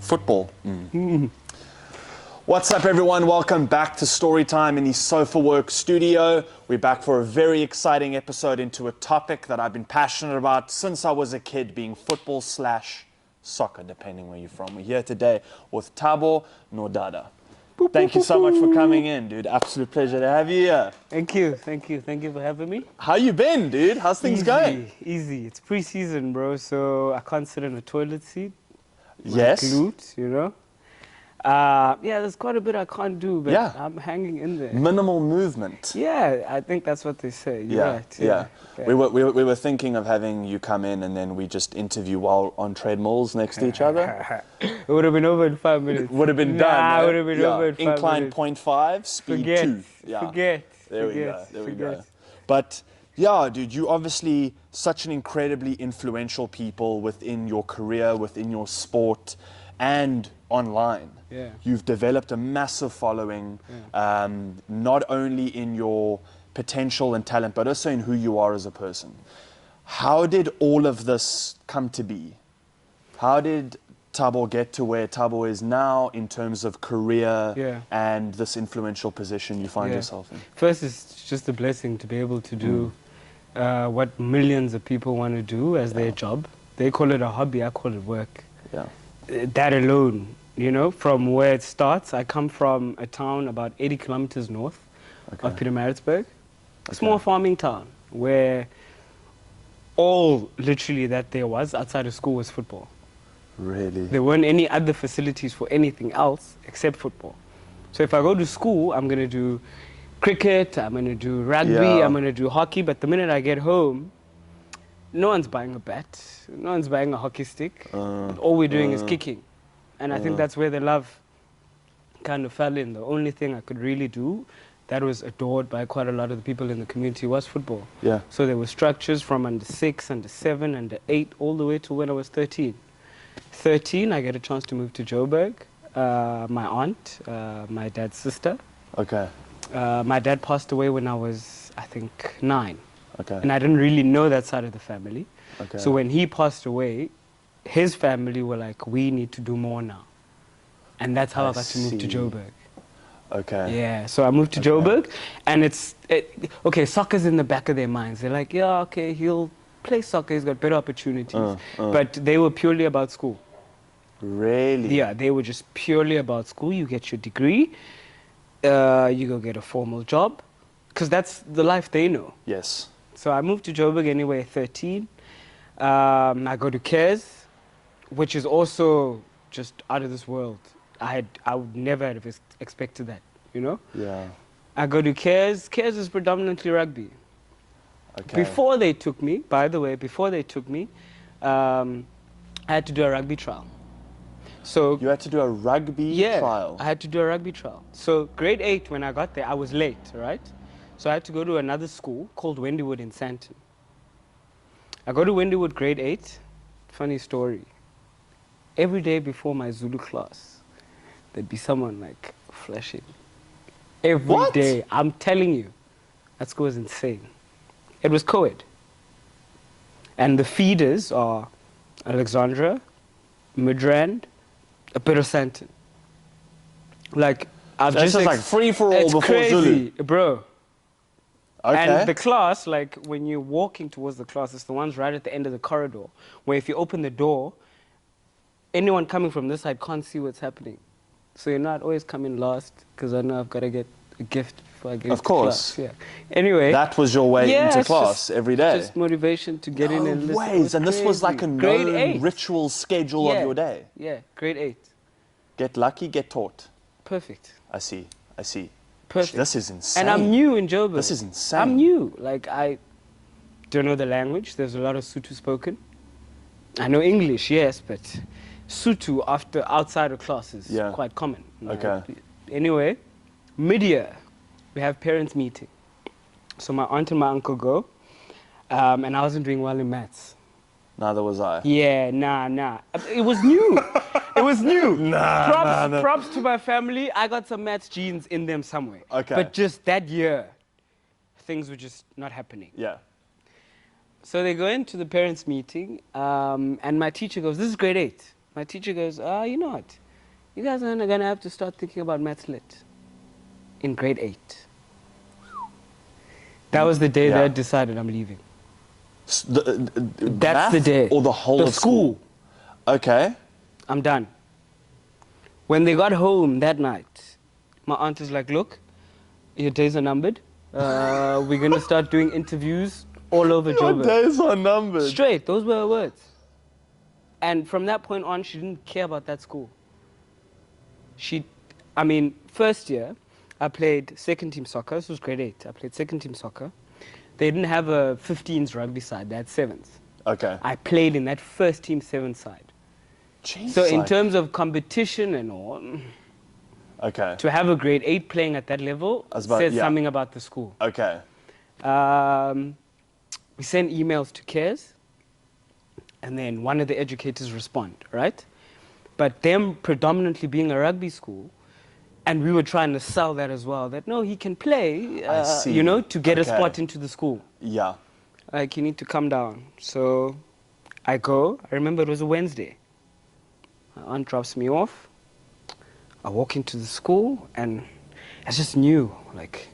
Football. What's up, everyone? Welcome back to Storytime in the Sofaworx studio. We're back for a very exciting episode into a topic that I've been passionate about since I was a kid, being football/soccer, depending where you're from. We're here today with Thabo Nodada. Thank you so much for coming in, dude. Absolute pleasure to have you here. Thank you for having me. How you been, dude? How's things going? Easy. It's pre-season, bro, so I can't sit in a toilet seat. Yes. Glute, you know. Yeah, there's quite a bit I can't do, but Yeah. I'm hanging in there. Minimal movement. Yeah, I think that's what they say. You're right. Yeah. We were thinking of having you come in and then we just interview while on treadmills next to each other. It would have been over in 5 minutes. Would have been done. It would have been over in 5 Incline minutes. 0.5, speed 2. Yeah. Forget. There we go. But yeah, dude, you obviously such an incredibly influential people within your career, within your sport, and online. Yeah. You've developed a massive following, not only in your potential and talent, but also in who you are as a person. How did all of this come to be? How did Thabo get to where Thabo is now in terms of career and this influential position you find yourself in? First, it's just a blessing to be able to do what millions of people want to do as their job. They call it a hobby, I call it work. Yeah. That alone, you know, from where it starts. I come from a town about 80 kilometers north of Pietermaritzburg, a small farming town where all literally that there was outside of school was football. Really? There weren't any other facilities for anything else except football. So if I go to school, I'm going to do cricket, I'm going to do rugby, I'm going to do hockey, but the minute I get home, no one's buying a bat, no one's buying a hockey stick. All we're doing is kicking. And I think that's where the love kind of fell in. The only thing I could really do that was adored by quite a lot of the people in the community was football. Yeah. So there were structures from under 6, under 7, under 8, all the way to when I was 13. 13, I get a chance to move to Joburg. My aunt, my dad's sister. Okay. My dad passed away when I was, I think, 9. Okay. And I didn't really know that side of the family. Okay. So when he passed away, his family were like, we need to do more now. And that's how I got to move to Joburg. Okay. Yeah, so I moved to Joburg, and okay, soccer's in the back of their minds. They're like, yeah, okay, he'll play soccer, he's got better opportunities. But they were purely about school. Really? Yeah, they were just purely about school. You get your degree, you go get a formal job, because that's the life they know. Yes. So I moved to Joburg anyway at 13. I go to Cares, which is also just out of this world. I would never have expected that, you know? Yeah. I go to Cares. Cares is predominantly rugby. Okay. Before they took me, by the way, I had to do a rugby trial. So you had to do a rugby trial? I had to do a rugby trial. So grade 8, when I got there, I was late, right? So I had to go to another school called Wendywood in Sandton. I go to Wendywood grade 8. Funny story. Every day before my Zulu class, there'd be someone like flashing. Every day. I'm telling you. That school was insane. It was co-ed. And the feeders are Alexandra, Midrand, a bit of Sandton. Like, I've That's just like free for all before crazy, Zulu. Bro. Okay. And the class, like when you're walking towards the class, it's the ones right at the end of the corridor, where if you open the door, anyone coming from this side can't see what's happening. So you're not always coming last, because I know I've got to get a gift before I get into class. Yeah. Anyway. That was your way into class every day? Just motivation to get in and listen. And this was like a known ritual schedule of your day? Yeah, grade 8. Get lucky, get taught. Perfect. I see. Perfect. This is insane. And I'm new in Joburg. This is insane. I'm new. Like, I don't know the language. There's a lot of Sotho spoken. I know English, yes, but Sotho outside of class is quite common. Okay. Anyway, mid-year, we have parents' meeting. So my aunt and my uncle go, and I wasn't doing well in maths. Neither was I. Yeah, nah. It was new. It was new. Props to my family. I got some maths genes in them somewhere. Okay. But just that year, things were just not happening. Yeah. So they go into the parents' meeting, and my teacher goes, this is grade 8. My teacher goes, you know what? You guys are going to have to start thinking about maths lit in grade 8. That was the day Yeah. that I decided I'm leaving. That's Math the day. or the whole the of school? Okay. I'm done. When they got home that night, my aunt was like, look, your days are numbered. We're going to start doing interviews all over Your Joburg. days are numbered. Straight, those were her words. And from that point on, she didn't care about that school. First year, I played second team soccer. This was grade 8. I played second team soccer. They didn't have a 15s rugby side. They had 7s. Okay. I played in that first team 7 side. Jeez, So in terms of competition and all, okay. to have a grade 8 playing at that level says something about the school. Okay. We send emails to CARES, and then one of the educators respond, right? But them predominantly being a rugby school, and we were trying to sell that as well, that no, he can play, I see. you know, to get a Okay. spot into the school. Yeah. Like, you need to come down. So I go. I remember it was a Wednesday. My aunt drops me off. I walk into the school, and it's just new. Like,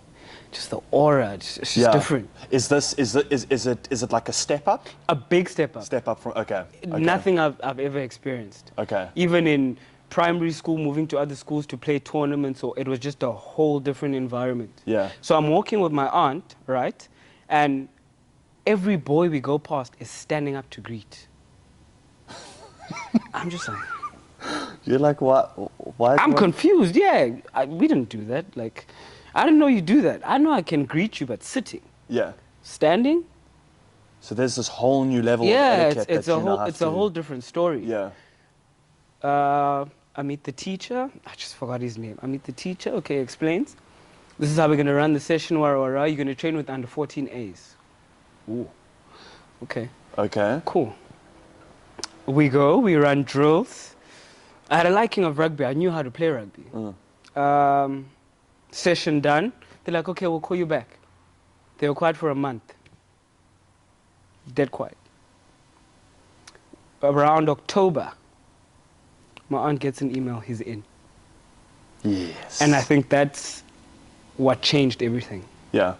just the aura. It's just different. Is it like a step up? A big step up. Step up from okay. Nothing I've ever experienced. Okay. Even in primary school, moving to other schools to play tournaments, or it was just a whole different environment. Yeah. So I'm walking with my aunt, right? And every boy we go past is standing up to greet. I'm just like... You're like, what? Why? I'm confused, yeah. We didn't do that. Like, I didn't know you do that. I know I can greet you, but sitting. Yeah. Standing? So there's this whole new level of Yeah, etiquette it's a whole different story. Yeah. I meet the teacher. I just forgot his name. I meet the teacher. Okay, explains. This is how we're going to run the session. You're going to train with under 14 A's. Ooh. Okay. Okay. Cool. We run drills. I had a liking of rugby. I knew how to play rugby. Session done. They're like, okay, we'll call you back. They were quiet for a month. Dead quiet. Around October, my aunt gets an email, he's in. Yes. And I think that's what changed everything. Yeah.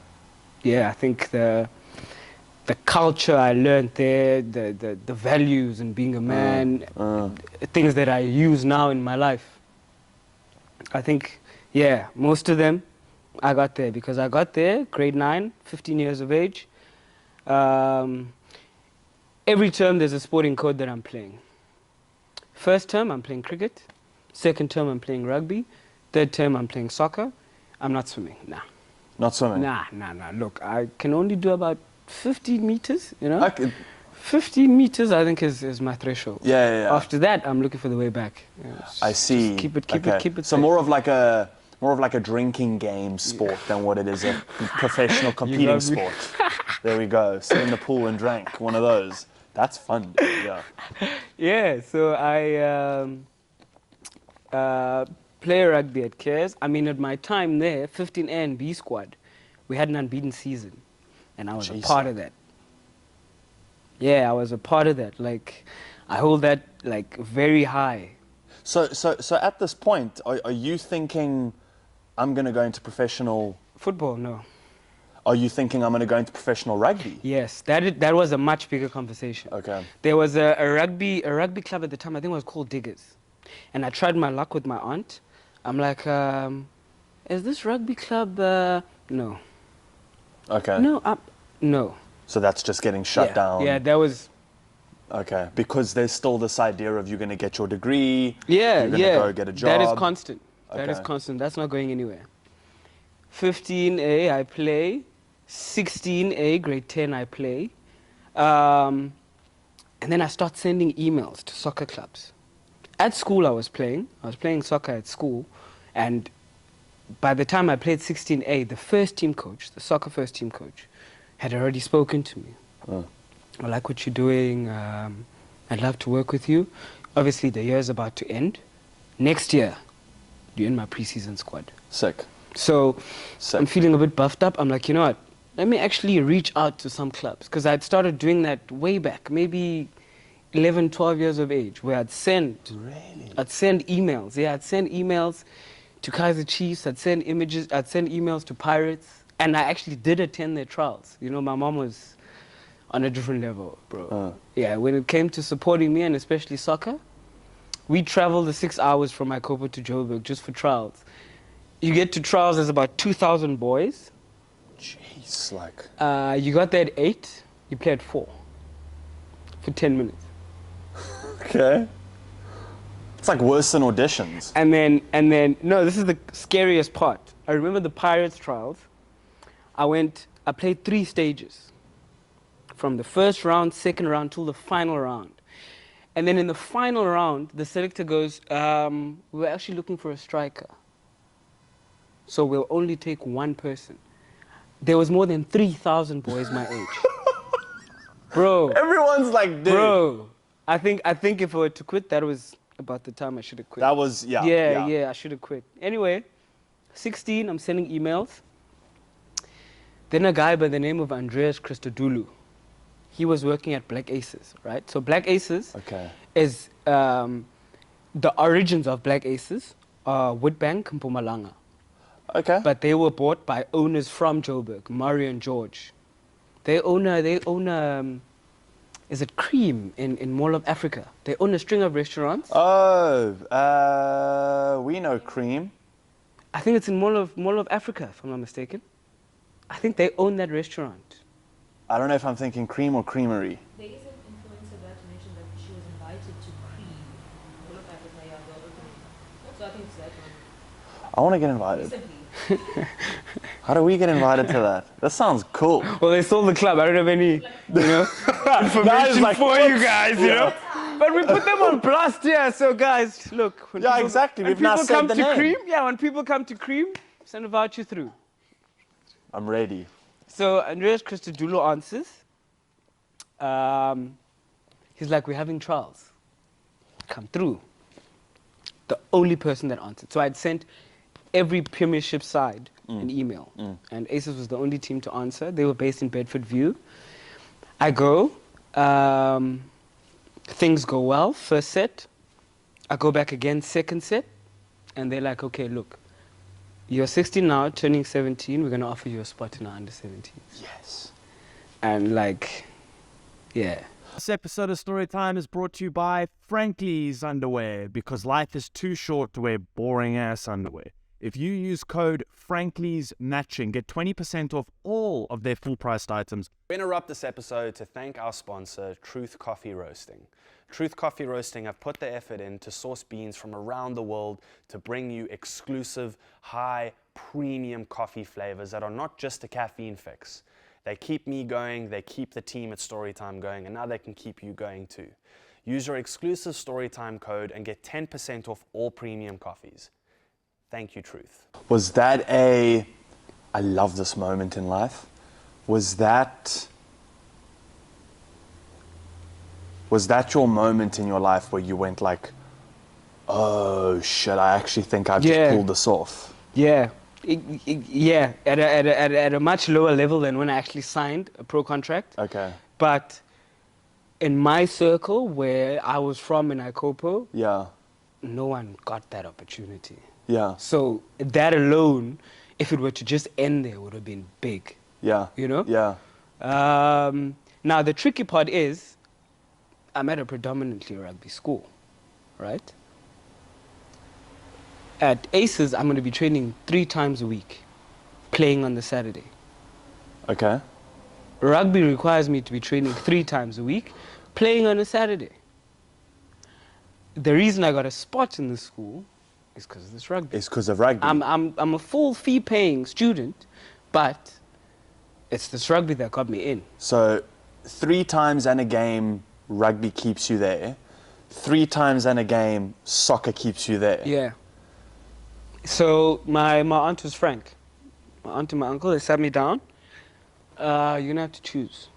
Yeah, I think the culture I learned there, the values and being a man, things that I use now in my life. I think, yeah, most of them I got there because I got there, grade 9, 15 years of age. Every term there's a sporting code that I'm playing. First term I'm playing cricket. Second term I'm playing rugby. Third term I'm playing soccer. I'm not swimming, nah. Not swimming? Nah. Look, I can only do about 15 meters, you know? Okay. 15 meters, I think, is my threshold. Yeah. After that, I'm looking for the way back. You know, I see. Just keep it So safe. more of like a drinking game sport than what it is a professional competing sport. There we go. Sit in the pool and drank. One of those. That's fun. Yeah. Yeah. So I play rugby at CARES. I mean, at my time there, 15A and B squad, we had an unbeaten season, and I was a part of that. Yeah, I was a part of that. Like, I hold that like very high. So at this point, are you thinking, I'm going to go into professional football? No. Are you thinking I'm going to go into professional rugby? Yes, that was a much bigger conversation. Okay. There was a rugby club at the time. I think it was called Diggers, and I tried my luck with my aunt. I'm like, is this rugby club? No. Okay. No. So that's just getting shut down. Yeah, that was. Okay, because there's still this idea of you're going to get your degree. Yeah, you're going to go get a job. That is constant. Okay. That is constant. That's not going anywhere. 15A, I play. 16A, grade 10, I play. And then I start sending emails to soccer clubs. At school, I was playing soccer at school. And by the time I played 16A, the first team coach, the soccer first team coach, had already spoken to me. I like what you're doing. I'd love to work with you. Obviously, the year's about to end. Next year, you're in my preseason squad. Sick. So I'm feeling a bit buffed up. I'm like, you know what? Let me actually reach out to some clubs. Because I'd started doing that way back, maybe 11, 12 years of age, where I'd send emails. Yeah, I'd send emails to Kaiser Chiefs. I'd send images. I'd send emails to Pirates. And I actually did attend their trials. You know, my mom was on a different level, bro. Yeah, when it came to supporting me, and especially soccer, we traveled the 6 hours from Ikopo to Joburg just for trials. You get to trials, there's about 2,000 boys. Jeez, like. You got there at 8, you play at 4 for 10 minutes. Okay. It's like worse than auditions. And then, no, this is the scariest part. I remember the Pirates trials. I played 3 stages. From the first round, second round, till the final round. And then in the final round, the selector goes, we're actually looking for a striker. So we'll only take 1 person. There was more than 3,000 boys my age. Bro. Everyone's like, dude. Bro. I think if I were to quit, that was about the time I should have quit. That was, yeah. Yeah, I should have quit. Anyway, 16, I'm sending emails. Then a guy by the name of Andreas Christodoulou. He was working at Black Aces, right? So Black Aces is the origins of Black Aces are Woodbank and Mpumalanga. Okay. But they were bought by owners from Joburg, Mario and George. They own is it Cream in Mall of Africa? They own a string of restaurants. Oh, we know Cream. I think it's in Mall of Africa, if I'm not mistaken. I think they own that restaurant. I don't know if I'm thinking Cream or Creamery. There is an influencer that mentioned that she was invited to Cream. All of Africa, yeah, they're opening. So I think it's that one. I want to get invited. Recently. How do we get invited to that? That sounds cool. Well, they sold the club. I don't have any, information like, for you guys, you know. But we put them on blast here. So guys, look. When Yeah, exactly. When We've now people said come the to name. Cream, when people come to Cream, send a voucher through. I'm ready. So Andreas Christodoulou answers. He's like, we're having trials. Come through. The only person that answered. So I'd sent every Premiership side an email. And Aces was the only team to answer. They were based in Bedford View. I go. Things go well. First set. I go back again, second set. And they're like, okay, look. You're 16 now, turning 17. We're going to offer you a spot in our under 17. Yes. And like, yeah. This episode of Storytime is brought to you by Frankly's Underwear, because life is too short to wear boring-ass underwear. If you use code FRANKLY'sMatching, get 20% off all of their full-priced items. We interrupt this episode to thank our sponsor, Truth Coffee Roasting. Truth Coffee Roasting have put the effort in to source beans from around the world to bring you exclusive, high, premium coffee flavors that are not just a caffeine fix. They keep me going, they keep the team at Storytime going, and now they can keep you going too. Use your exclusive Storytime code and get 10% off all premium coffees. Thank you, Truth. Was that I love this moment in life. Was that your moment in your life where you went like, oh shit, I actually think I've just pulled this off? Yeah. Yeah, at a much lower level than when I actually signed a pro contract. Okay. But in my circle, where I was from in Ikopo, no one got that opportunity. Yeah. So that alone, if it were to just end there, would have been big. Yeah. You know? Yeah. Now, the tricky part is, I'm at a predominantly rugby school, right? At Aces, I'm going to be training 3 times a week, playing on the Saturday. Okay. Rugby requires me to be training 3 times a week, playing on a Saturday. The reason I got a spot in the school is because of this rugby. It's because of rugby. I'm a full fee-paying student, but it's this rugby that got me in. So 3 times in a game, rugby keeps you there. 3 times in a game, soccer keeps you there. Yeah. So my aunt was Frank. My aunt and my uncle, they sat me down. You're going to have to choose.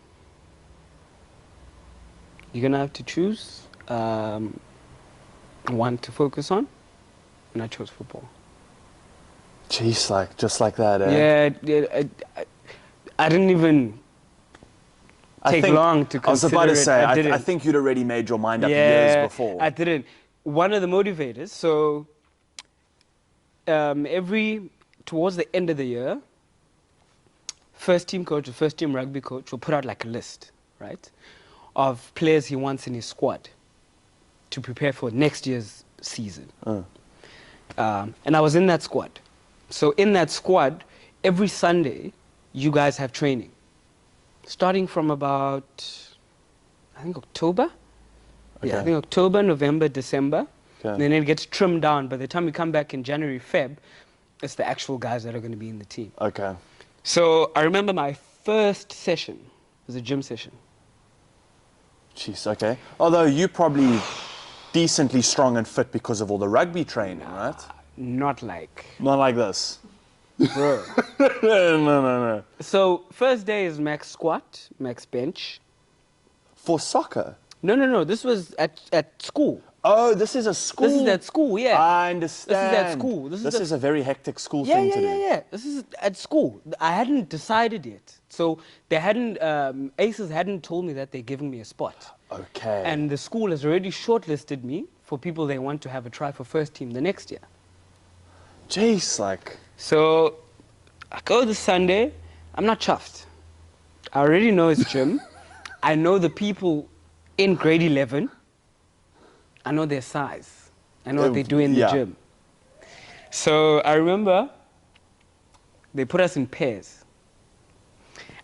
You're going to have to choose one to focus on, and I chose football. Jeez, like, just like that, eh? Yeah, I didn't even take long to consider. I was about to say, I didn't. I think you'd already made your mind up years before. I didn't. One of the motivators, so towards the end of the year, first team coach or first team rugby coach will put out like a list, right, of players he wants in his squad to prepare for next year's season. And I was in that squad. So in that squad, every Sunday, you guys have training. Starting from about, I think October? Okay. Yeah, I think October, November, December. Okay. And then it gets trimmed down. By the time we come back in January, Feb, it's the actual guys that are going to be in the team. Okay. So I remember my first session was a gym session. Jeez, okay. Although you're probably decently strong and fit because of all the rugby training, right? Not like, Not like this. bro. No. So first day is max squat, max bench. For soccer? No. This was at school. Oh, this is a school. This is at school, yeah. I understand. This is at school. This is a very hectic school Yeah, thing to do. yeah. This is at school. I hadn't decided yet. So they hadn't, ACES hadn't told me that they're giving me a spot. Okay. And the school has already shortlisted me for people they want to have a try for first team the next year. Jeez, like. So I go this Sunday. I'm not chuffed. I already know it's gym. I know the people in grade 11. I know their size. I know what they do in the gym. So I remember they put us in pairs.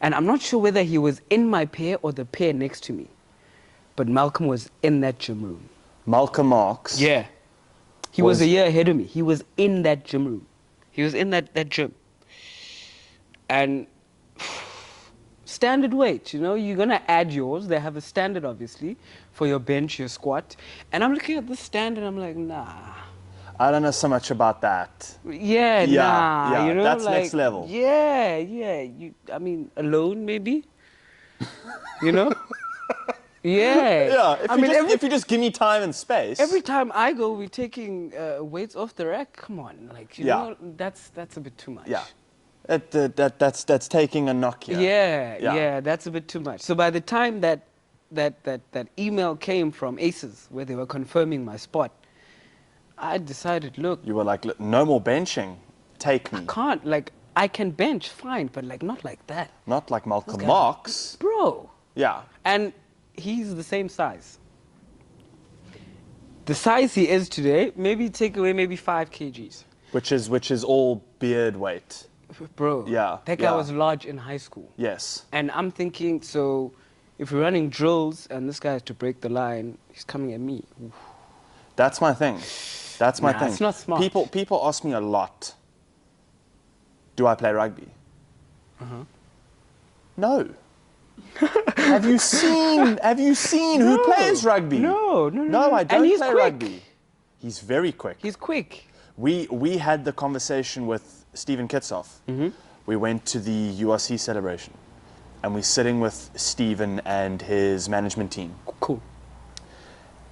And I'm not sure whether he was in my pair or the pair next to me. But Malcolm was in that gym room. Malcolm Marx. Yeah. He was a year ahead of me. He was in that gym room. He was in that gym. And standard weight, you know, you're going to add yours. They have a standard, obviously, for your bench, your squat. And I'm looking at the standard, I'm like, nah. I don't know so much about that. Yeah, nah. Yeah, you know, that's like, next level. Yeah. I mean, alone, maybe? You know? Yeah. Yeah, if you just give me time and space. Every time I go, we're taking weights off the rack. Come on, like, you know, that's a bit too much. Yeah. That's taking a knock here. Yeah, that's a bit too much. So by the time that email came from ACES where they were confirming my spot, I decided, look, You were like, "Look, no more benching. Take me. can't, like, I can bench fine, but like not like that, Not like Malcolm guys- Marx. bro. Yeah. And he's the same size. The size he is today, maybe take away maybe 5 kgs. Which is all beard weight. Bro, Yeah, that guy yeah. was large in high school. Yes. And I'm thinking, so if we're running drills and this guy has to break the line, he's coming at me. Oof. That's my thing. That's my Nah, thing. it's not smart. People ask me a lot, do I play rugby? No. Have you seen who plays rugby? No. No, I don't And he's play quick. rugby. He's very quick. He's quick. We had the conversation with Steven Kitsoff. We went to the URC celebration, and we're sitting with Steven and his management team. Cool.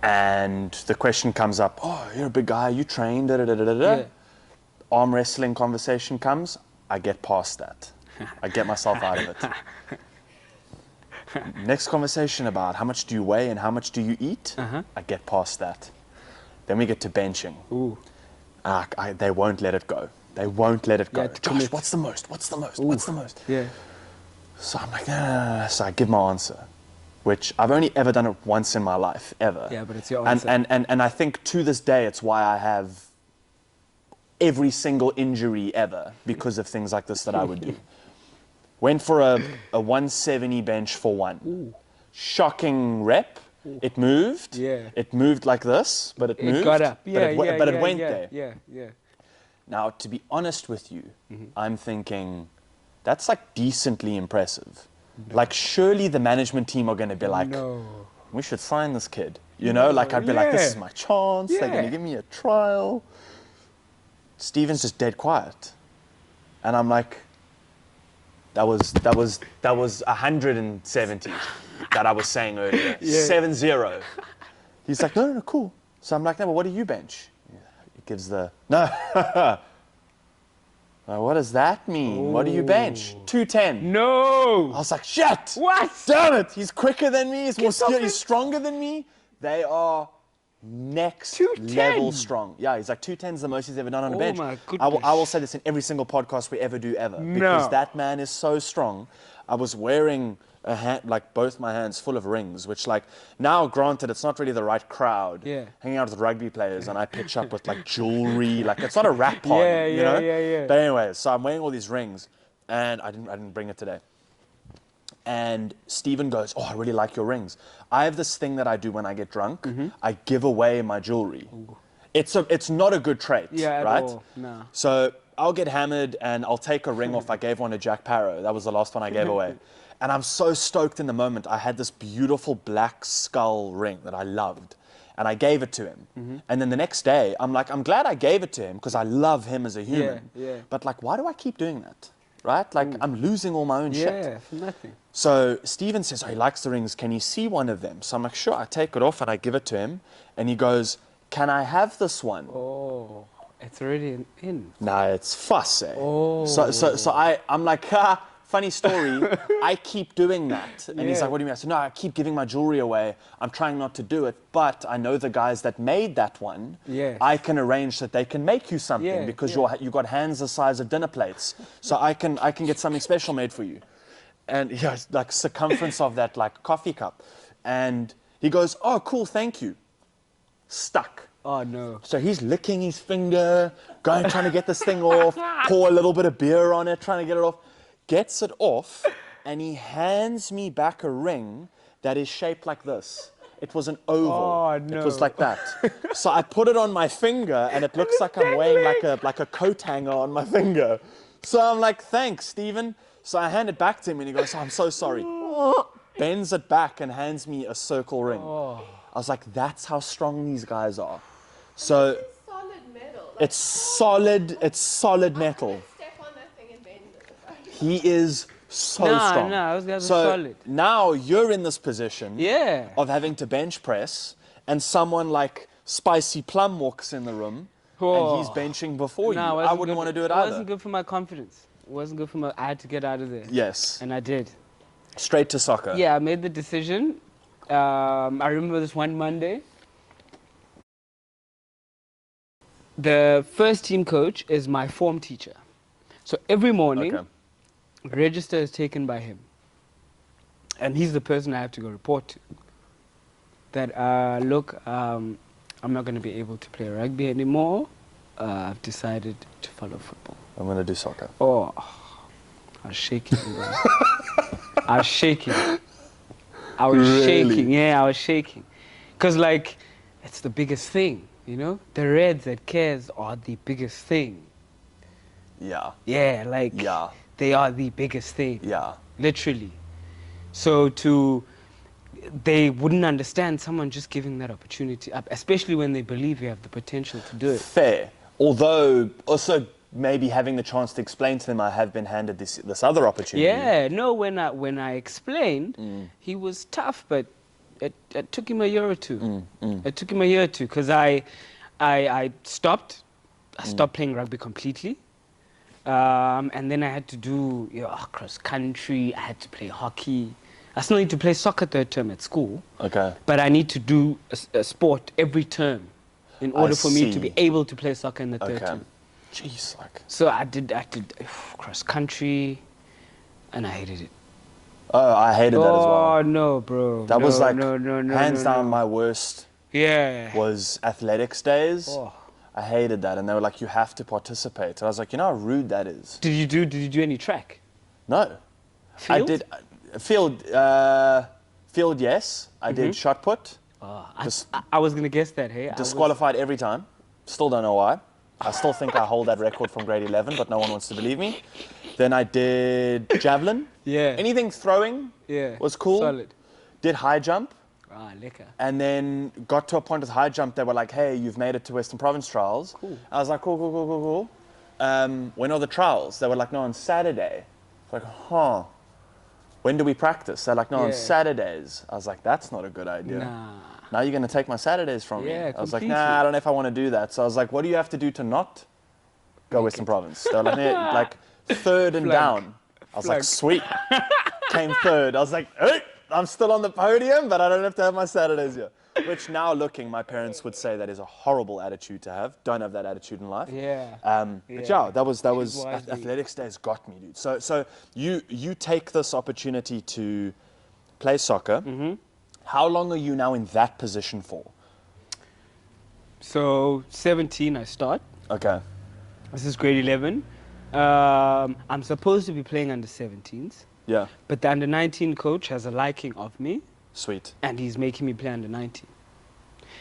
And the question comes up, oh, you're a big guy, you train, da-da-da-da-da. Yeah. Arm wrestling conversation comes, I get past that. I get myself out of it. Next conversation about how much do you weigh and how much do you eat, I get past that. Then we get to benching. Ooh. They won't let it go. They won't let it go. Yeah, to Josh, commit. what's the most? What's the most? What's the most? Yeah. So I'm like, no. So I give my answer, which I've only ever done it once in my life, ever. Yeah, but it's your answer. And I think to this day, it's why I have every single injury ever because of things like this that I would do. Went for a 170 bench for one. Ooh. Shocking rep. It moved. Yeah. It moved like this, but it moved. It got up. but Yeah, it went there. Yeah. Now, to be honest with you, I'm thinking that's like decently impressive. Like, surely the management team are going to be like, No. we should sign this kid. You know, like I'd be like, this is my chance. They're going to Yeah. give me a trial. Steven's just dead quiet. And I'm like, that was 170 that I was saying earlier. 7-0. He's like, no, cool. So I'm like, no, but what do you bench? He gives the, no. What does that mean? What do you bench? 210. No. I was like, shit! What? Damn it! He's quicker than me, he's more Get off skilled, it. he's stronger than me. They are next 210? level strong. Yeah, he's like 210's the most he's ever done on a Oh bench. my I will say this in every single podcast we ever do ever. Because No. that man is so strong. I was wearing a hand, like both my hands full of rings, which like, now granted, it's not really the right crowd. Yeah. Hanging out with rugby players and I pitch up with like jewelry, like it's not a rap party, Yeah, you yeah, know? yeah. But anyway, so I'm wearing all these rings and I didn't bring it today. And Stephen goes, oh, I really like your rings. I have this thing that I do when I get drunk. Mm-hmm. I give away my jewelry. It's not a good trait, Yeah, at right? all. No. So I'll get hammered and I'll take a ring off. I gave one to Jack Parrow. That was the last one I gave away. And I'm so stoked in the moment. I had this beautiful black skull ring that I loved. And I gave it to him. Mm-hmm. And then the next day, I'm like, I'm glad I gave it to him because I love him as a human. Yeah. But like, why do I keep doing that? Right? Like, I'm losing all my own shit. Yeah, for nothing. So Stephen says, oh, he likes the rings. Can you see one of them? So I'm like, sure. I take it off and I give it to him. And he goes, can I have this one? Oh, it's already in. Nah, it's fuss, eh? Oh. So I'm like, funny story. I keep doing that. And he's Yeah. like, what do you mean? I said, no, I keep giving my jewelry away. I'm trying not to do it. But I know the guys that made that one. Yes. I can arrange that they can make you something Yeah, because yeah. you got hands the size of dinner plates. So I can get something special made for you. And yeah, it's like circumference of that like coffee cup. And he goes, oh, cool, thank you. Stuck. Oh, no. So he's licking his finger, trying to get this thing off, pour a little bit of beer on it, trying to get it off. Gets it off, and he hands me back a ring that is shaped like this. It was an oval. Oh, no. It was like that. So I put it on my finger, and it looks like I'm wearing like a coat hanger on my finger. So I'm like, thanks, Stephen. So I hand it back to him, and he goes, oh, I'm so sorry. Bends it back and hands me a circle ring. Oh. I was like, that's how strong these guys are. So Solid metal. Like, it's solid metal. step on that thing and bend it. He is so Nah, strong. nah, those guys are so solid. now you're in this position Yeah. of having to bench press, and someone like Spicy Plum walks in the room, Oh. and he's benching before Nah, you. I wouldn't want to do it It either. wasn't good for my confidence. It wasn't good for my... I had to get out of there. Yes, And I did. straight to soccer. Yeah, I made the decision. I remember this one Monday. The first team coach is my form teacher. So every morning, Okay. register is taken by him. And he's the person I have to go report to. That, look, I'm not going to be able to play rugby anymore. I've decided to follow football. I'm going to do soccer. Oh, I was shaking. Bro. I was shaking. I was Really? shaking. Yeah, I was shaking. Because, like, it's the biggest thing, you know? The Reds at Cares are the biggest thing. Yeah, Yeah, like, yeah, they are the biggest thing. yeah. Literally. So they wouldn't understand someone just giving that opportunity up, especially when they believe you have the potential to do it. Fair. Although also maybe having the chance to explain to them I have been handed this other opportunity. Yeah, no, when I explained, he was tough, but it took him a year or two. It took him a year or two because I stopped. I stopped playing rugby completely. And then I had to do cross country. I had to play hockey. I still need to play soccer third term at school. Okay. But I need to do a sport every term in order for me to be see. able to play soccer in the third Okay. term. Jeez, like. So I did cross country, and I hated it. Oh, I hated that as well. Oh no, bro. That was like no, hands no, down no. my worst Yeah. was athletics days. Oh. I hated that, and they were like, "You have to participate." And I was like, "You know how rude that is." Did you do any track? No, Field? I did field. Yes, I did shot put. Oh, Dis- I was gonna guess that. Hey, Disqualified every time. Still don't know why. I still think I hold that record from grade 11, but no one wants to believe me. Then I did javelin. Yeah. Anything throwing Yeah. was cool. Solid. Did high jump. Ah, lekker. And then got to a point with high jump, they were like, hey, you've made it to Western Province trials. Cool. I was like, cool. When are the trials? They were like, no, on Saturday. I was like, huh. When do we practice? They're like, no, on Yeah. Saturdays. I was like, that's not a good idea. Nah. Now you're going to take my Saturdays from me. Yeah, I was like, completely. nah, I don't know if I want to do that. So I was like, what do you have to do to not go Western Province. They were like, "Yeah, like third and Flag. down." I was like, Flag. sweet. Came third. I was like, hey, I'm still on the podium, but I don't have to have my Saturdays here. Which now looking, my parents would say that is a horrible attitude to have. Don't have that attitude in life. Yeah. But yeah, that was wisely. athletics days got me, dude. So you take this opportunity to play soccer. Mm-hmm. How long are you now in that position for? So 17, I start. Okay. This is grade 11. I'm supposed to be playing under 17s, Yeah. but the under 19 coach has a liking of me, Sweet. and he's making me play under 19.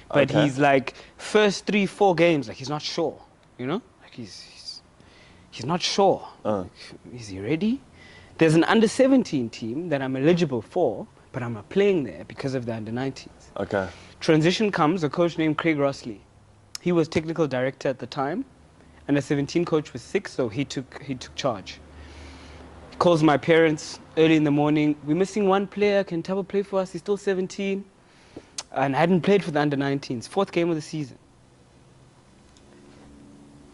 But Okay. he's like, first 3-4 games, like he's not sure, you know? Like he's not sure. Like, is he ready? There's an under 17 team that I'm eligible for, but I'm not playing there because of the under 19s. Okay. Transition comes, a coach named Craig Rossley. He was technical director at the time, and the 17 coach was sick, so he took charge. He calls my parents early in the morning. We're missing one player. Can Thabo play for us? He's still 17. And I hadn't played for the under 19s. Fourth game of the season.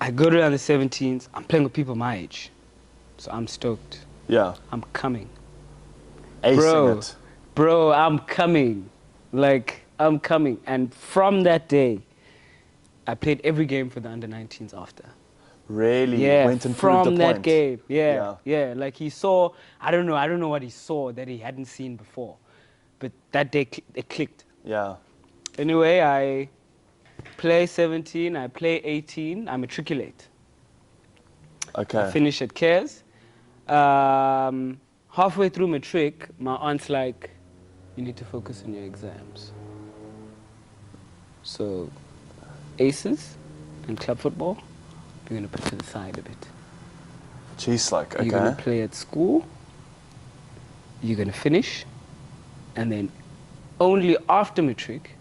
I go to the under 17s. I'm playing with people my age. So I'm stoked. Yeah. I'm coming. Acing it. Bro, I'm coming. Like, I'm coming. And from that day, I played every game for the under 19s after. Really? Yeah, Went and from proved the that point. game. Yeah. Like he saw, I don't know what he saw that he hadn't seen before. But that day, it clicked. Yeah. Anyway, I play 17, I play 18, I matriculate. Okay. I finish at Cares. Halfway through matric, my aunt's like, you need to focus on your exams. So, aces and club football, you're going to put to the side a bit. Jeez, like, You're going okay. to play at school, you're going to finish, and then only after matric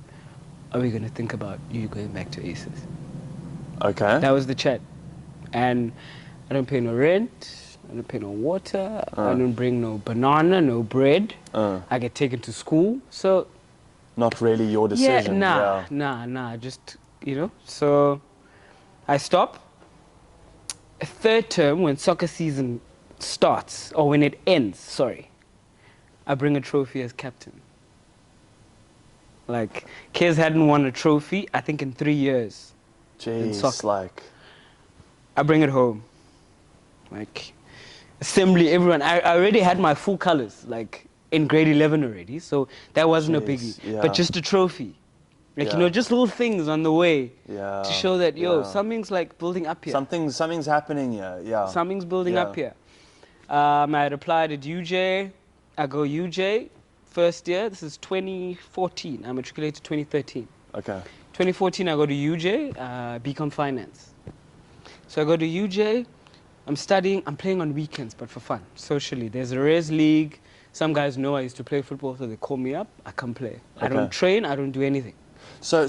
are we going to think about you going back to aces. Okay. That was the chat. And I don't pay no rent, I don't pay no water, I don't bring no banana, no bread. I get taken to school, so Not really your decision. nah, just, you know. So I stop. A third term, when soccer season starts, or when it ends, sorry, I bring a trophy as captain. Like, Kez hadn't won a trophy, I think, in 3 years. Jeez, soccer. like. I bring it home. Like, assembly, everyone. I already had my full colors, like, in grade 11 already, so that wasn't a biggie. yeah. But just a trophy. Like, Yeah. you know, just little things on the way Yeah. to show that, yo, yeah. something's, like, building up here. Something's happening here. Yeah. Something's building Yeah. up here. I had applied at UJ. I go UJ, first year. This is 2014. I matriculated 2013. Okay. 2014, I go to UJ, BCom Finance. So I go to UJ, I'm studying, I'm playing on weekends, but for fun, socially. There's a res league. Some guys know I used to play football, so they call me up, I come play. I don't Okay. train, I don't do anything. So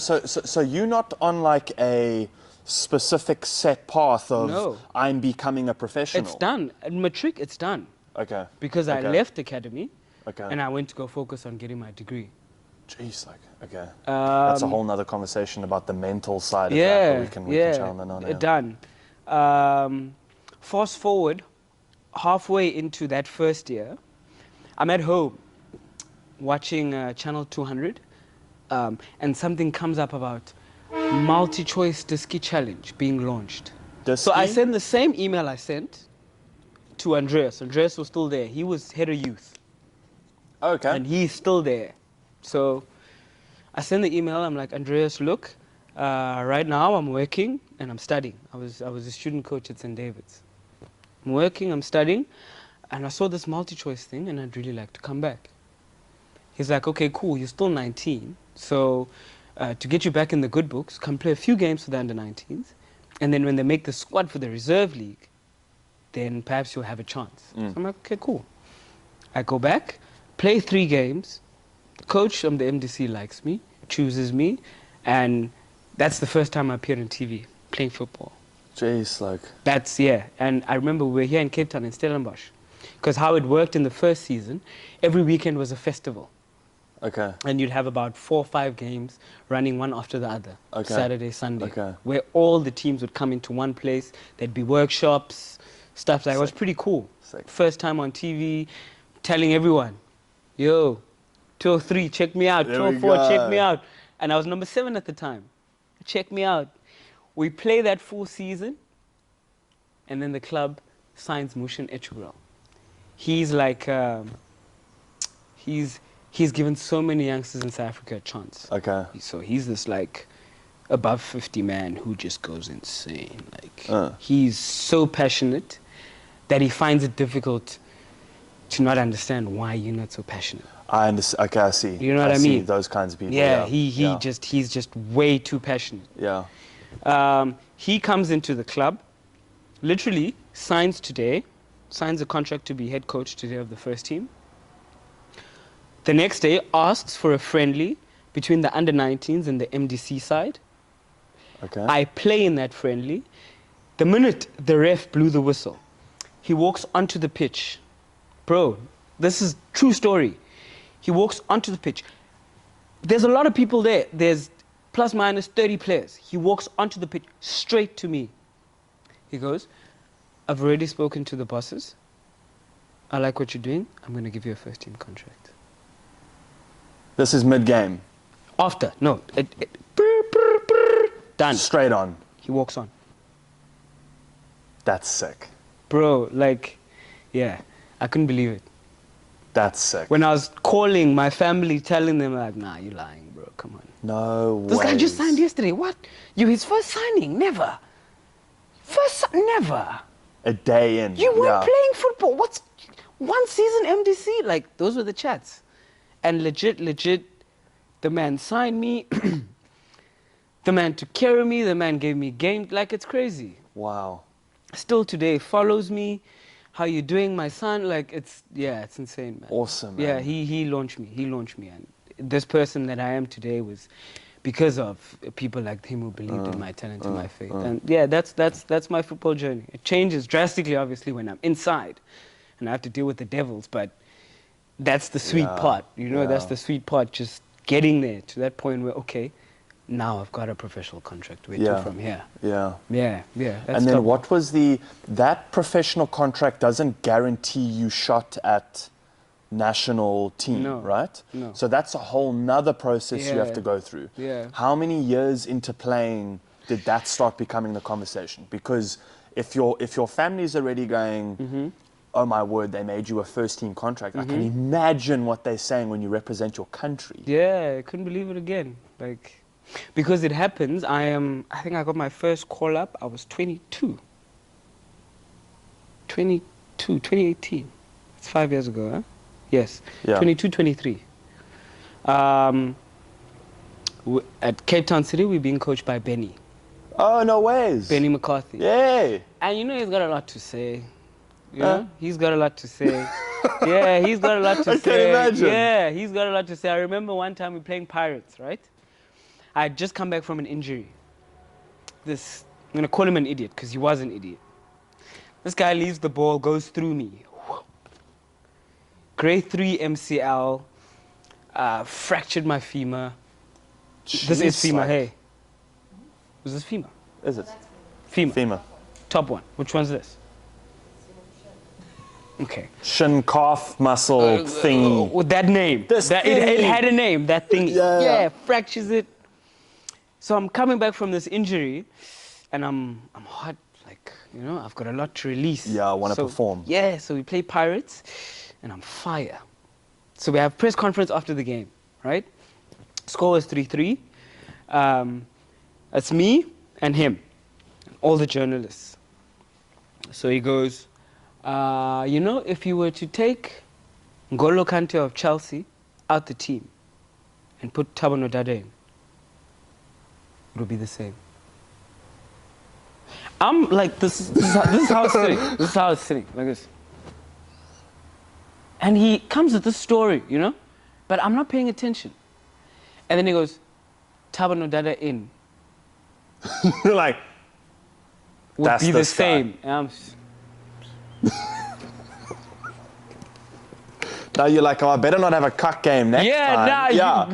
you're not on like a specific set path of No. I'm becoming a professional. It's done. At matric, it's done. Okay. Because I Okay. left academy, Okay. and I went to go focus on getting my degree. Jeez, like, okay. That's a whole nother conversation about the mental side of that, but we can chat on that on air. Done. Fast forward, halfway into that first year, I'm at home watching Channel 200, and something comes up about multi-choice Disky challenge being launched. So I Disky? send the same email I sent to Andreas. Andreas was still there. He was head of youth, Okay. and he's still there. So I send the email. I'm like, Andreas, look, right now I'm working and I'm studying. I was a student coach at St. David's. I'm working, I'm studying, and I saw this multi-choice thing, and I'd really like to come back. He's like, okay, cool, you're still 19, so to get you back in the good books, come play a few games for the under-19s, and then when they make the squad for the reserve league, then perhaps you'll have a chance. So I'm like, okay, cool. I go back, play 3 games, the coach from the MDC likes me, chooses me, and that's the first time I appeared on TV, playing football. Jeez, like. That's, yeah. And I remember we were here in Cape Town in Stellenbosch. Because how it worked in the first season, every weekend was a festival. Okay. And you'd have about 4 or 5 games running one after the other. Okay. Saturday, Sunday. Okay. Where all the teams would come into one place. There'd be workshops, stuff like that. It was pretty cool. Sick. First time on TV, telling everyone, yo, 203, check me out. There we 204, check go. me out. And I was number 7 at the time. Check me out. We play that full season, and then the club signs Mushin Echugral. He's like, he's given so many youngsters in South Africa a chance. Okay. So he's this like above 50 man who just goes insane. Like he's so passionate that he finds it difficult to not understand why you're not so passionate. I understand. Okay, I see. You know what I see mean? those kinds of people. Yeah, Yeah. he's just way too passionate. Yeah. He comes into the club, literally signs a contract to be head coach today of the first team. The next day asks for a friendly between the under-19s and the MDC side. Okay. I play in that friendly. The minute the ref blew the whistle, he walks onto the pitch. Bro, this is true story. He walks onto the pitch. There's a lot of people there. There's plus minus 30 players. He walks onto the pitch straight to me. He goes, I've already spoken to the bosses. I like what you're doing. I'm going to give you a first team contract. This is mid-game. After, no. Done. Straight on. He walks on. That's sick. Bro, like, yeah, I couldn't believe it. That's sick. When I was calling my family, telling them, like, nah, you're lying, bro, come on. No way. This guy just signed yesterday. What? You his first signing? Never. Never. A day in. You weren't yeah. playing football. What's one season MDC? Like, those were the chats. And legit, the man signed me. The man took care of me. The man gave me game. Like, it's crazy. Wow. Still today follows me. How you doing, my son? Like, it's insane, man. Awesome, man. Yeah, he launched me. He launched me. And this person that I am today was because of people like him who believed in my talent and my faith. And yeah, that's my football journey. It changes drastically, obviously, when I'm inside and I have to deal with the devils. But that's the sweet part, you know. That's the sweet part. Just getting there to that point where, okay, now I've got a professional contract. Where to from here? Yeah. Yeah. That's And then top. what was that professional contract doesn't guarantee you shot at national team, No, right? no. So that's a whole nother process you have Yeah. to go through. Yeah. How many years into playing did that start becoming the conversation? Because if your family's already going, oh my word, they made you a first team contract, I can imagine what they're saying when you represent your country. Yeah, I couldn't believe it again. Like, because it happens, I think I got my first call up, I was 22. 2018. It's 5 years ago, huh? Yes. Yeah. 22, 23. At Cape Town City, we're being coached by Benny. Oh, no ways. Benny McCarthy. Yay. And you know he's got a lot to say. You know? He's got a lot to say. Yeah, he's got a lot to I say. can imagine. Yeah, he's got a lot to say. I remember one time we were playing Pirates, right? I had just come back from an injury. I'm going to call him an idiot because he was an idiot. This guy leaves the ball, goes through me. Grade 3 MCL, fractured my femur. This is Jeez, femur, like- hey. Was this femur? Is it? Femur. Femur. Top one. Which one's this? Okay. Shin calf muscle thingy. With that name. This It thingy. had a name, that thing. Yeah. Fractures it. So I'm coming back from this injury, and I'm hot, like, you know, I've got a lot to release. Yeah, I wanna perform. Yeah, so we play Pirates, and I'm fire. So we have press conference after the game, right? Score was 3-3. It's me and him, and all the journalists. So he goes, you know, if you were to take N'Golo Kante of Chelsea out the team and put Thabo Nodada in, it would be the same. I'm like, this is how it's sitting. This is how it's sitting, like this. And he comes with this story, you know, but I'm not paying attention. And then he goes, Thabo Nodada in You're like, would That's be the this guy. same. And Now you're like, oh, I better not have a cuck game next time.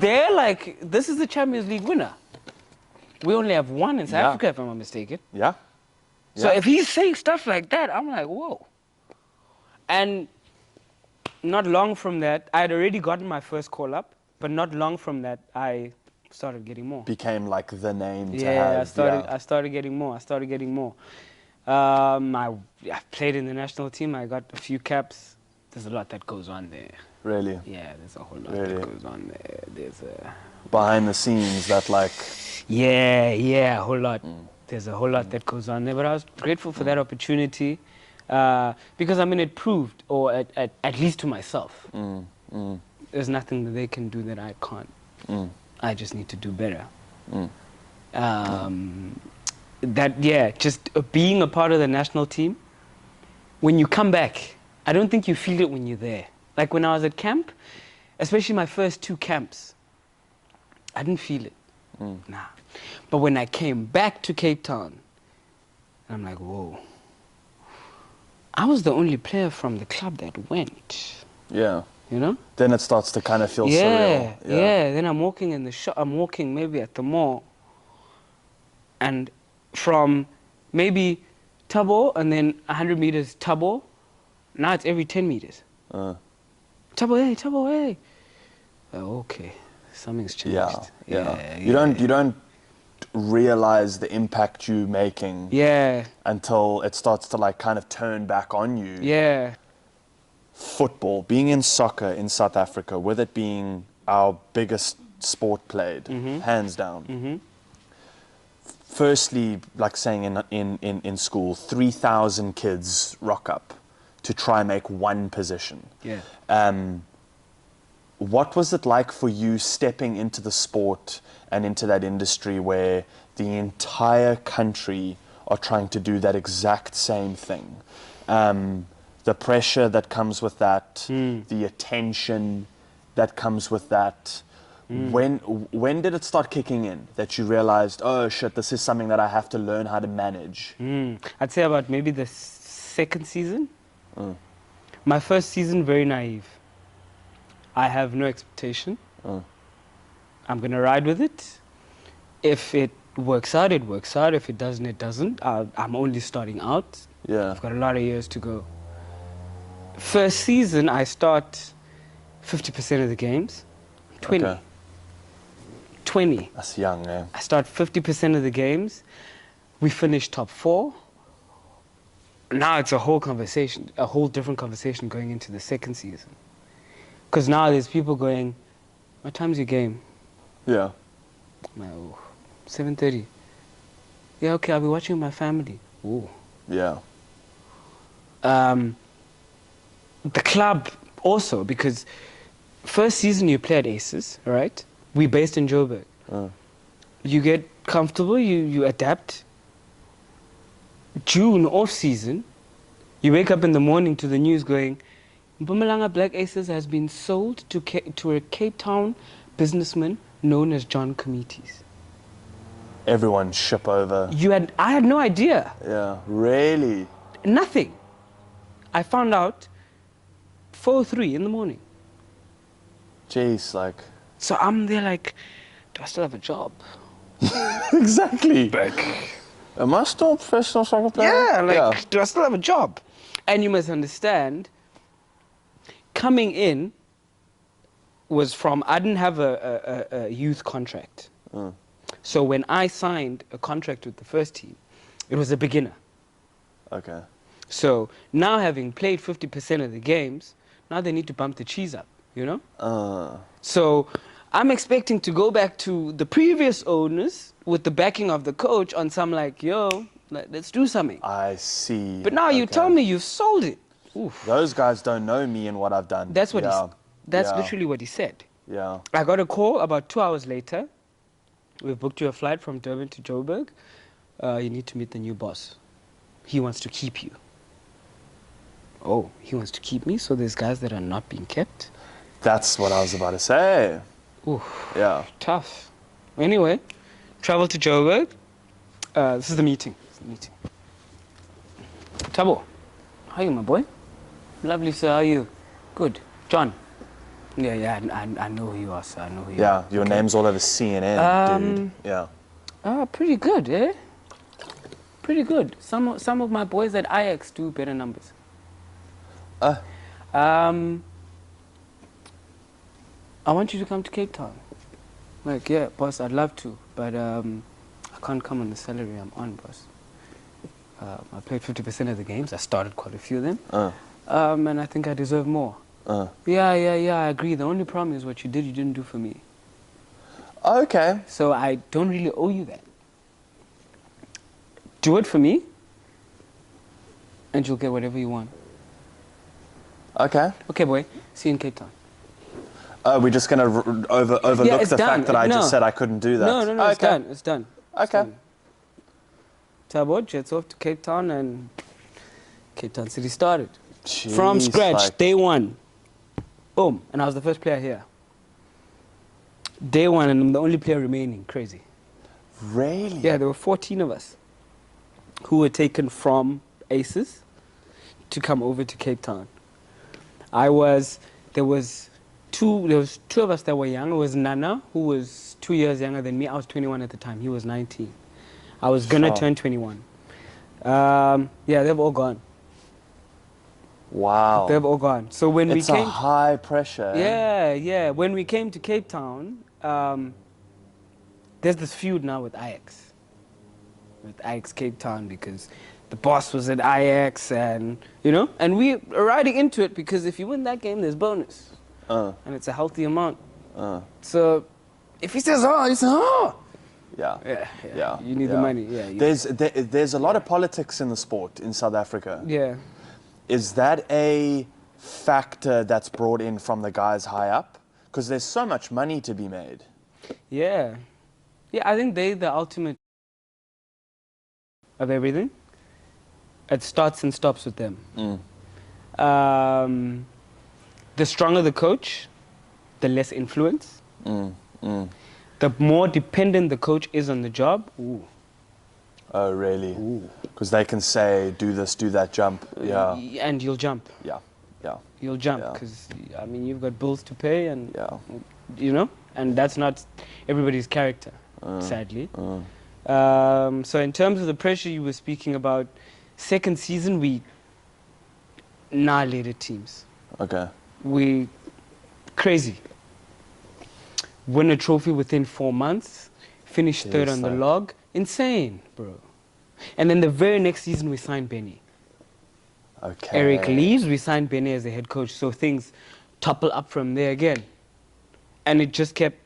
They're like, this is the Champions League winner. We only have one in South Africa, if I'm not mistaken. Yeah. So if he's saying stuff like that, I'm like, whoa. And not long from that, I had already gotten my first call up, but not long from that, I started getting more. Became like the name to Yeah, have. I started getting more. I played in the national team. I got a few caps. There's a lot that goes on there. Really? Yeah, there's a whole lot that goes on there. There's a... Behind the scenes that like... Yeah, a whole lot. There's a whole lot that goes on there. But I was grateful for that opportunity because, I mean, it proved, or at least to myself, there's nothing that they can do that I can't. I just need to do better. Just being a part of the national team, when you come back, I don't think you feel it when you're there. Like when I was at camp, especially my first 2 camps, I didn't feel it. Nah. But when I came back to Cape Town, I'm like, whoa. I was the only player from the club that went. Yeah. You know? Then it starts to kind of feel surreal. Yeah. Then I'm walking in the shop. I'm walking maybe at the mall. And from maybe Thabo and then 100 meters Thabo, now it's every 10 meters. Thabo, hey. Okay, something's changed. Yeah. You don't realize the impact you're making. Yeah. Until it starts to like kind of turn back on you. Yeah. Football, being in soccer in South Africa, with it being our biggest sport played, hands down. Firstly, like saying in school, 3,000 kids rock up to try and make one position. Yeah. What was it like for you stepping into the sport and into that industry where the entire country are trying to do that exact same thing? The pressure that comes with that, the attention that comes with that. When did it start kicking in that you realized, oh shit, this is something that I have to learn how to manage? I'd say about maybe the second season. My first season, very naive. I have no expectation. I'm going to ride with it. If it works out, it works out. If it doesn't, it doesn't. I'm only starting out. Yeah. I've got a lot of years to go. First season, I start 50% of the games. 20. Okay. 20. That's young, eh? I start 50% of the games. We finish top 4. Now it's a whole conversation, a whole different conversation going into the second season. Because now there's people going, what time's your game? Yeah. I'm like, oh, 7:30. Yeah, okay, I'll be watching with my family. Ooh. Yeah. The club also, because first season you play at Aces, right? We're based in Joburg. You get comfortable, you adapt. June off season, you wake up in the morning to the news going, Mpumalanga Black Aces has been sold to a Cape Town businessman known as John Committees. Everyone ship over. I had no idea. Yeah, really? Nothing. I found out 4:03 in the morning. Jeez, like... So I'm there like, do I still have a job? Exactly. Am I still a professional soccer player? Yeah, do I still have a job? And you must understand, coming in was from, I didn't have a youth contract. So when I signed a contract with the first team, it was a beginner. Okay. So now having played 50% of the games, now they need to bump the cheese up, you know? So I'm expecting to go back to the previous owners with the backing of the coach on some like, yo, let's do something. I see. But now you tell me you've sold it. Oof. Those guys don't know me and what I've done. That's what that's literally what he said. Yeah. I got a call about 2 hours later. We've booked you a flight from Durban to Joburg. You need to meet the new boss. He wants to keep you. Oh, he wants to keep me? So there's guys that are not being kept? That's what I was about to say. Ooh, yeah. Tough. Anyway, travel to Joburg. This is the meeting. Thabo, how are you, my boy? Lovely, sir. How are you? Good. John. Yeah, I know who you are, sir. I know who you are. Yeah, your name's all over CNN, dude. Yeah. Pretty good, eh? Pretty good. Some of my boys at Ajax do better numbers. I want you to come to Cape Town. Like, yeah, boss, I'd love to, but I can't come on the salary I'm on, boss. I played 50% of the games. I started quite a few of them. And I think I deserve more. Yeah, I agree. The only problem is what you didn't do for me. Okay. So I don't really owe you that. Do it for me, and you'll get whatever you want. Okay. Okay, boy. See you in Cape Town. We're just going to overlook the fact that I No. just said I couldn't do that. No, it's done. It's done. Okay. Thabo jets off to Cape Town, and Cape Town City started. Jeez, From scratch, like- day one. Boom. And I was the first player here. Day one, and I'm the only player remaining. Crazy. Really? Yeah, there were 14 of us who were taken from Aces to come over to Cape Town. There was two of us that were young. It was Nana, who was 2 years younger than me. I was 21 at the time. He was 19. I was gonna Sure. turn 21. Yeah, they've all gone. Wow. They've all gone. So when It's we a came, high pressure. yeah. When we came to Cape Town, there's this feud now with Ajax Cape Town, because the boss was at Ajax, and and we are riding into it because if you win that game, there's bonus, and it's a healthy amount. So if he says he says Yeah. You need the money. Yeah. There's a lot of politics in the sport in South Africa. Yeah. Is that a factor that's brought in from the guys high up? Because there's so much money to be made. Yeah. I think they're the ultimate of everything. It starts and stops with them. The stronger the coach, the less influence. The more dependent the coach is on the job. Ooh. Oh, really? Because they can say, do this, do that, jump. Yeah. And you'll jump. Yeah. You'll jump Yeah. because, you've got bills to pay, and, Yeah. and that's not everybody's character, sadly. So in terms of the pressure you were speaking about, second season, we annihilated teams. Okay. Crazy. Win a trophy within 4 months, finish third on the like- log. Insane, bro. And then the very next season, we signed Benny. Okay. Eric leaves, we signed Benny as the head coach, so things topple up from there again. And it just kept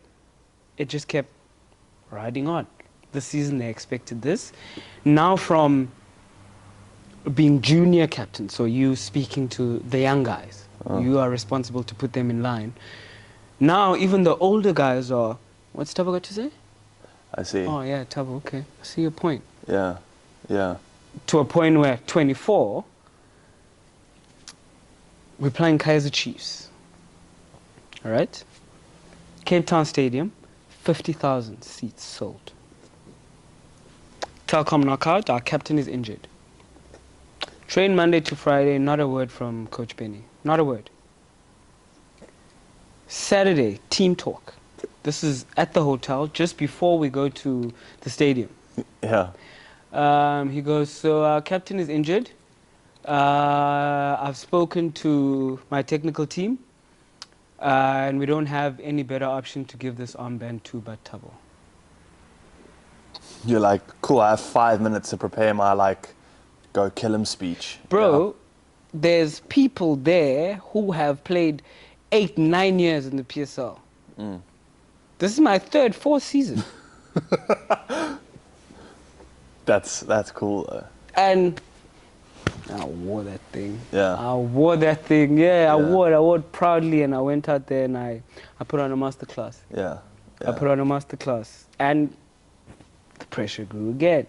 riding on. This season they expected this. Now from being junior captain, so you speaking to the young guys, you are responsible to put them in line. Now even the older guys are, what's Thabo got to say? I see. Oh yeah, Thabo, okay, I see your point. Yeah. To a point where 24, we're playing Kaizer Chiefs. All right? Cape Town Stadium, 50,000 seats sold. Telkom knockout, our captain is injured. Train Monday to Friday, not a word from Coach Benny. Not a word. Saturday, team talk. This is at the hotel, just before we go to the stadium. Yeah. He goes, so our captain is injured. I've spoken to my technical team, and we don't have any better option to give this armband to but Thabo. You're like, cool, I have 5 minutes to prepare my, go kill him speech. Bro, there's people there who have played 8, 9 years in the PSL. This is my 3rd, 4th season. That's cool, though. And I wore that thing. Yeah. I wore that thing. Yeah, I wore it proudly, and I went out there and I put on a masterclass. Yeah. I put on a masterclass. And the pressure grew again.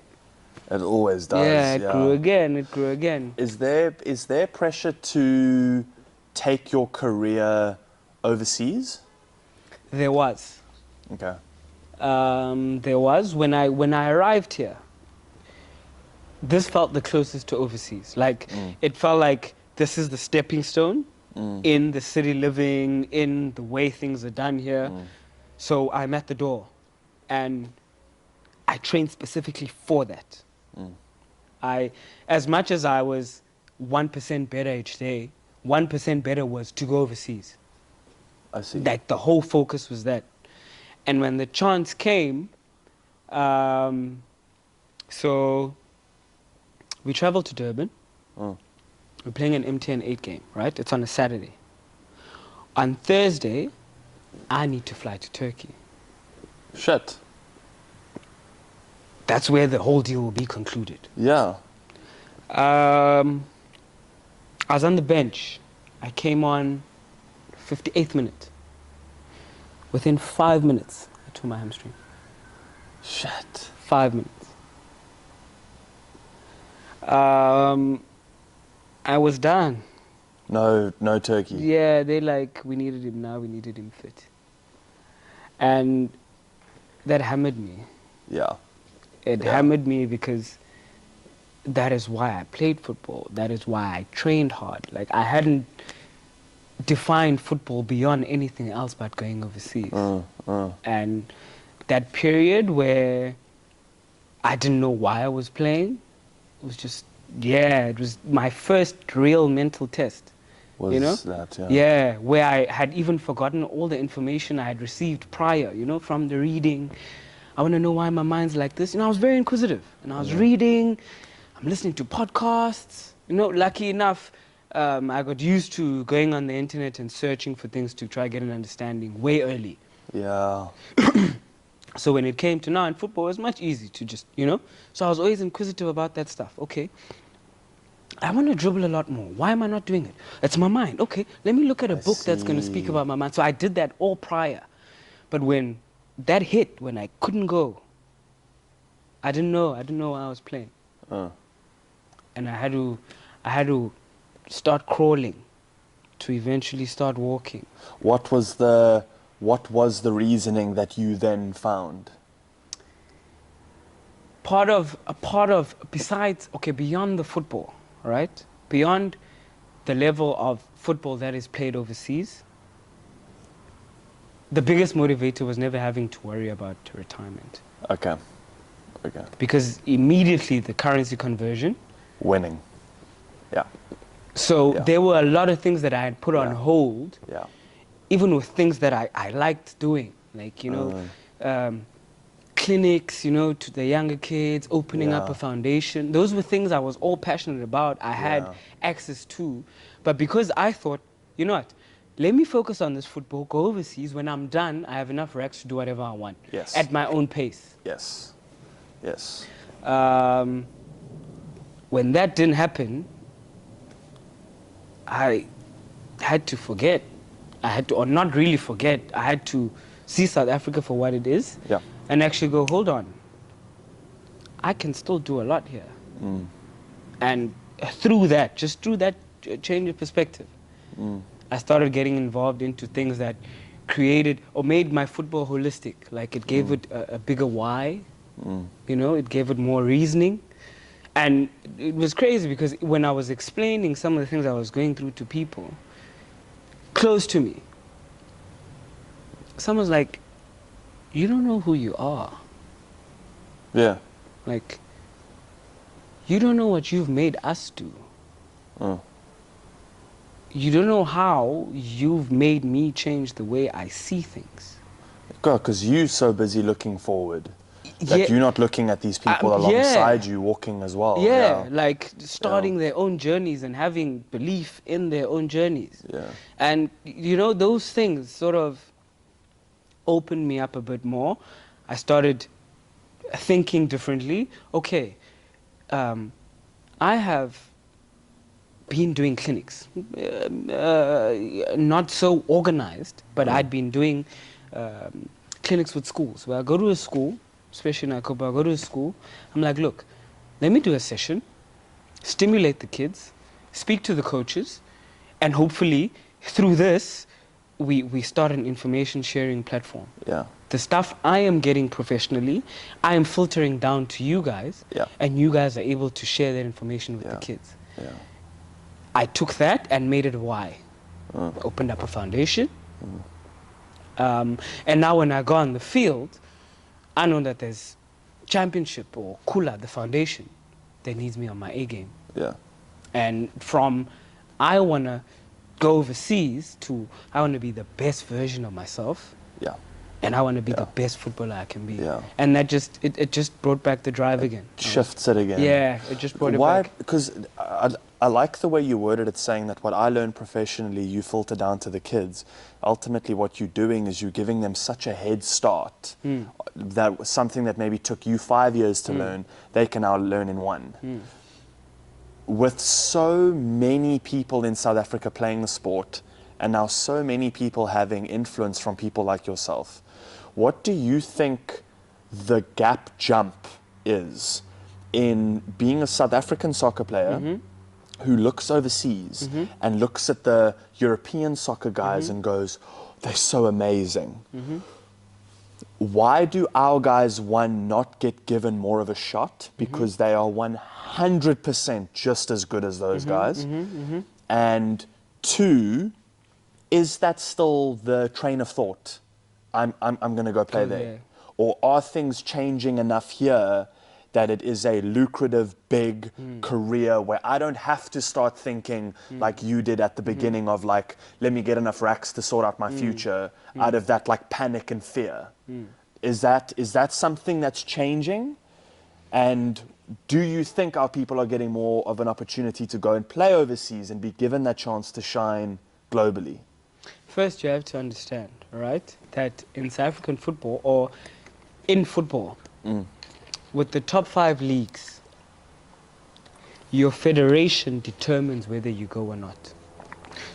It always does. Yeah, it grew again. It grew again. Is there pressure to take your career overseas? There was. Okay. There was when I arrived here. This felt the closest to overseas. It felt like this is the stepping stone, in the city living, in the way things are done here. So I'm at the door, and I trained specifically for that. As much as I was 1% better each day, 1% better was to go overseas. I see. Like the whole focus was that. And when the chance came, so we traveled to Durban. We're playing an MTN 8 game, right? It's on a Saturday. On Thursday, I need to fly to Turkey. Shit. That's where the whole deal will be concluded. Yeah. I was on the bench. I came on 58th minute. Within 5 minutes, I tore my hamstring. Shit. 5 minutes. I was done. No Turkey. Yeah, they like, we needed him now, we needed him fit. And that hammered me. Yeah. It hammered me because that is why I played football. That is why I trained hard. Like, I hadn't defined football beyond anything else but going overseas. And that period where I didn't know why I was playing, it was just, it was my first real mental test. Was you know? that, yeah. Yeah, where I had even forgotten all the information I had received prior, you know, from the reading. I want to know why my mind's like this. You know, I was very inquisitive. And I was reading, I'm listening to podcasts. You know, lucky enough, I got used to going on the internet and searching for things to try get an understanding way early. Yeah. So when it came to now in football, it was much easier to just, you know. So I was always inquisitive about that stuff. Okay, I want to dribble a lot more. Why am I not doing it? It's my mind. Okay, let me look at a book that's going to speak about my mind. So I did that all prior. But when that hit, when I couldn't go, I didn't know why I was playing. And I had to start crawling to eventually start walking. What was the reasoning that you then found? Besides, okay, beyond the football, right? Beyond the level of football that is played overseas, the biggest motivator was never having to worry about retirement. Okay. Because immediately the currency conversion. Winning. Yeah. So there were a lot of things that I had put on hold. Yeah. Even with things that I liked doing, like, you know, clinics, you know, to the younger kids, opening up a foundation. Those were things I was all passionate about. I had access to. But because I thought, you know what, let me focus on this football, go overseas. When I'm done, I have enough racks to do whatever I want. Yes. At my own pace. Yes. Yes. When that didn't happen, I had to forget. I had to, or not really forget, I had to see South Africa for what it is and actually go, hold on, I can still do a lot here. And through that, just through that change of perspective, I started getting involved into things that created or made my football holistic. Like it gave it a bigger why, you know, it gave it more reasoning. And it was crazy because when I was explaining some of the things I was going through to people close to me, someone's like, you don't know who you are. Yeah. Like, you don't know what you've made us do. You don't know how you've made me change the way I see things. God, because you're so busy looking forward that you're not looking at these people alongside you walking as well. Like starting their own journeys and having belief in their own journeys. And, you know, those things sort of opened me up a bit more. I started thinking differently. Okay, I have been doing clinics, not so organized, but I'd been doing clinics with schools. Where I go to a school, especially in Akopa, I go to a school, I'm like, look, let me do a session, stimulate the kids, speak to the coaches, and hopefully through this, we start an information sharing platform. The stuff I am getting professionally, I am filtering down to you guys, and you guys are able to share that information with the kids. I took that and made it a why. Opened up a foundation. And now when I go on the field, I know that there's championship or Khula, the foundation, that needs me on my A game. Yeah. And from I want to go overseas to I want to be the best version of myself. Yeah. And I want to be Yeah. the best footballer I can be. Yeah. And that just, it just brought back the drive again. Shifts it again. Yeah, it just brought Why? it back. Because I like the way you worded it, saying that what I learned professionally, you filter down to the kids. Ultimately, what you're doing is you're giving them such a head start that was something that maybe took you 5 years to learn, they can now learn in one. With so many people in South Africa playing the sport, and now so many people having influence from people like yourself, what do you think the gap jump is in being a South African soccer player who looks overseas and looks at the European soccer guys and goes, they're so amazing. Why do our guys, one, not get given more of a shot? Because they are 100% just as good as those guys. And two, is that still the train of thought? I'm going to go play there. Or are things changing enough here that it is a lucrative, big career where I don't have to start thinking like you did at the beginning of like, let me get enough racks to sort out my future out of that like panic and fear. Is that something that's changing? And do you think our people are getting more of an opportunity to go and play overseas and be given that chance to shine globally? First, you have to understand, right, that in South African football, or in football, with the top 5 leagues, your federation determines whether you go or not.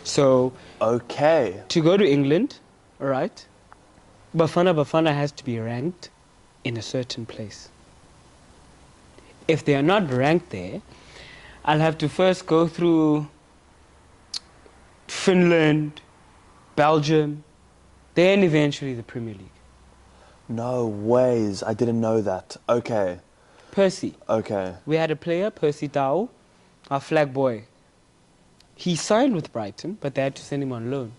So, okay, to go to England, all right, Bafana has to be ranked in a certain place. If they are not ranked there, I'll have to first go through Finland, Belgium, then eventually the Premier League. No ways. I didn't know that. Okay. Percy. Okay. We had a player, Percy Tau, our flag boy. He signed with Brighton, but they had to send him on loan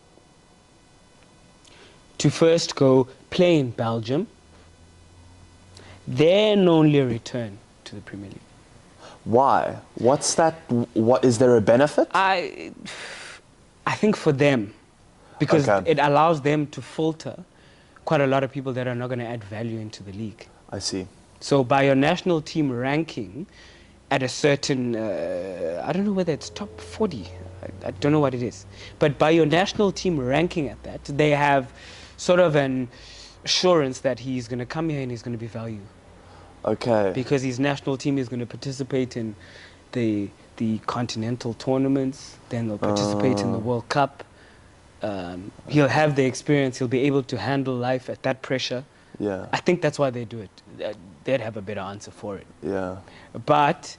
to first go play in Belgium, then only return to the Premier League. Why? What's that? What is there a benefit? I think for them, because it allows them to filter quite a lot of people that are not going to add value into the league. I see. So by your national team ranking at a certain, I don't know whether it's top 40, I don't know what it is, but by your national team ranking at that, they have sort of an assurance that he's going to come here and he's going to be value. Okay. Because his national team is going to participate in the continental tournaments, then they'll participate in the World Cup. He'll have the experience, he'll be able to handle life at that pressure. Yeah. I think that's why they do it. They'd have a better answer for it. Yeah. But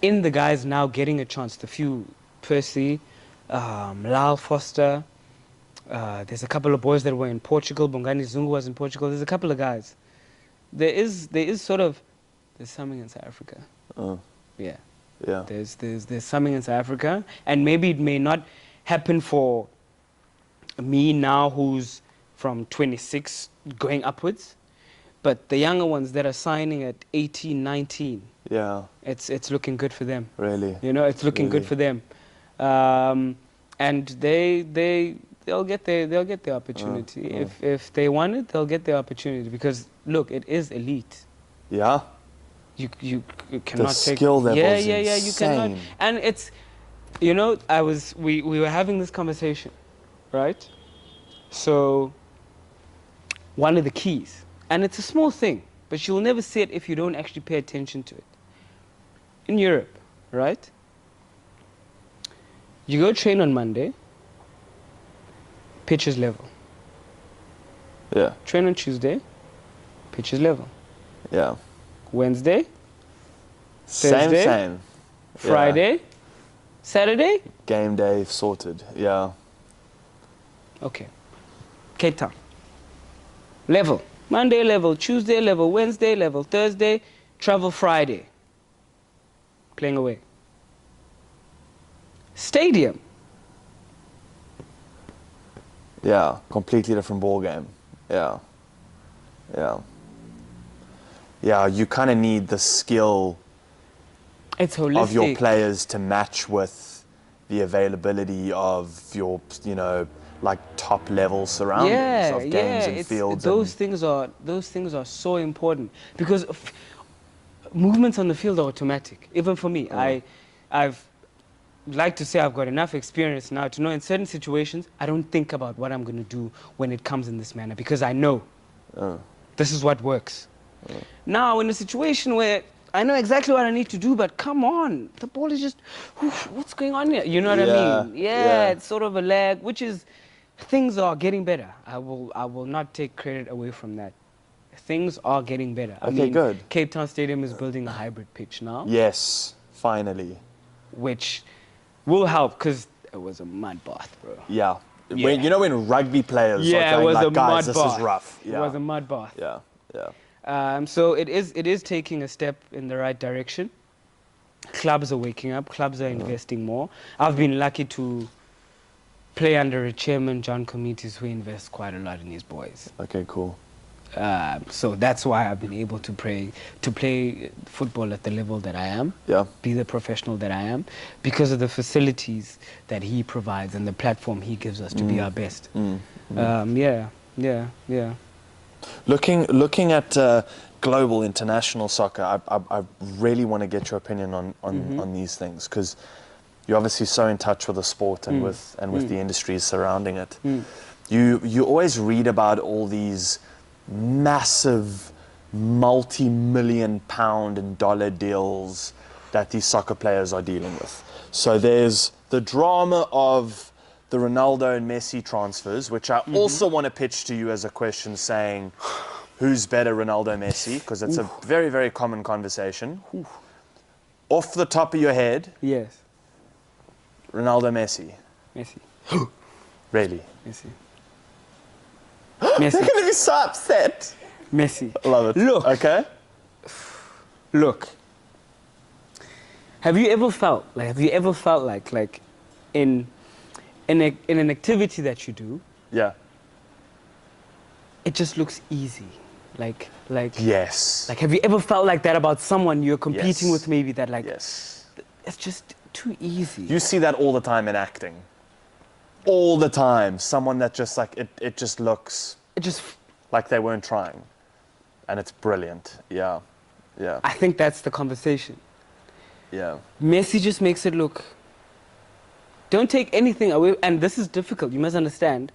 in the guys now getting a chance, the few, Percy, Lal Foster, there's a couple of boys that were in Portugal, Bongani Zungu was in Portugal, there's a couple of guys. There is sort of, there's something in South Africa. Yeah. Yeah. There's something in South Africa, and maybe it may not happen for me now who's from 26 going upwards, but the younger ones that are signing at 18, 19, Yeah. it's looking good for them. Really. You know, it's looking good for them. And they'll get their opportunity. If they want it, they'll get their opportunity, because look, it is elite. Yeah. You cannot The take skill level is you cannot. insane. And it's, you know, we were having this conversation, right? So one of the keys, and it's a small thing, but you'll never see it if you don't actually pay attention to it. In Europe, right? You go train on Monday, pitch is level. Yeah. Train on Tuesday, pitch is level. Yeah. Wednesday, Same, Thursday, same. Friday, Saturday. Game day sorted. Yeah. Okay. Cape Town. Level. Monday level, Tuesday level, Wednesday level, Thursday, travel Friday. Playing away. Stadium. Yeah, completely different ball game. Yeah. Yeah. Yeah, you kind of need the skill It's holistic. of your players to match with the availability of your, you know, like top level surroundings of games and fields. Those things are so important because movements on the field are automatic. Even for me, I've like to say I've got enough experience now to know in certain situations I don't think about what I'm going to do when it comes in this manner because I know this is what works. Now in a situation where I know exactly what I need to do, but come on, the ball is just, what's going on here? You know what I mean? Yeah, it's sort of a lag, which is, things are getting better. I will not take credit away from that. Things are getting better. I mean, good. Cape Town Stadium is building a hybrid pitch now. Yes, finally. Which will help because it was a mud bath, bro. Yeah. When, you know when rugby players are it going was like, a guys, mud this bath. is rough. It was a mud bath. Yeah, yeah. So it is taking a step in the right direction. Clubs are waking up. Clubs are investing more. I've been lucky to play under a chairman, John Comites, who invests quite a lot in his boys. Okay, cool. So that's why I've been able to play football at the level that I am, be the professional that I am, because of the facilities that he provides and the platform he gives us to be our best. Yeah. Looking at global international soccer, I really want to get your opinion on these things because you're obviously so in touch with the sport and with the industries surrounding it. You always read about all these massive multi-million pound and dollar deals that these soccer players are dealing with. So there's the drama of the Ronaldo and Messi transfers, which I also want to pitch to you as a question saying, who's better, Ronaldo, Messi? Because it's a very, very common conversation. Off the top of your head, yes, Ronaldo, Messi. Messi. Really? Messi. Look at me so upset. Messi. Love it. Look. Okay. Look. Have you ever felt like in an activity that you do, Yeah. it just looks easy? Like Yes. Like, have you ever felt like that about someone you're competing Yes. with, maybe, that like, Yes. it's just too easy? You see that all the time in acting. All the time. Someone that just like, it just looks It just, like they weren't trying. And it's brilliant. Yeah. Yeah. I think that's the conversation. Yeah. Messi just makes it look, don't take anything away, and this is difficult, you must understand.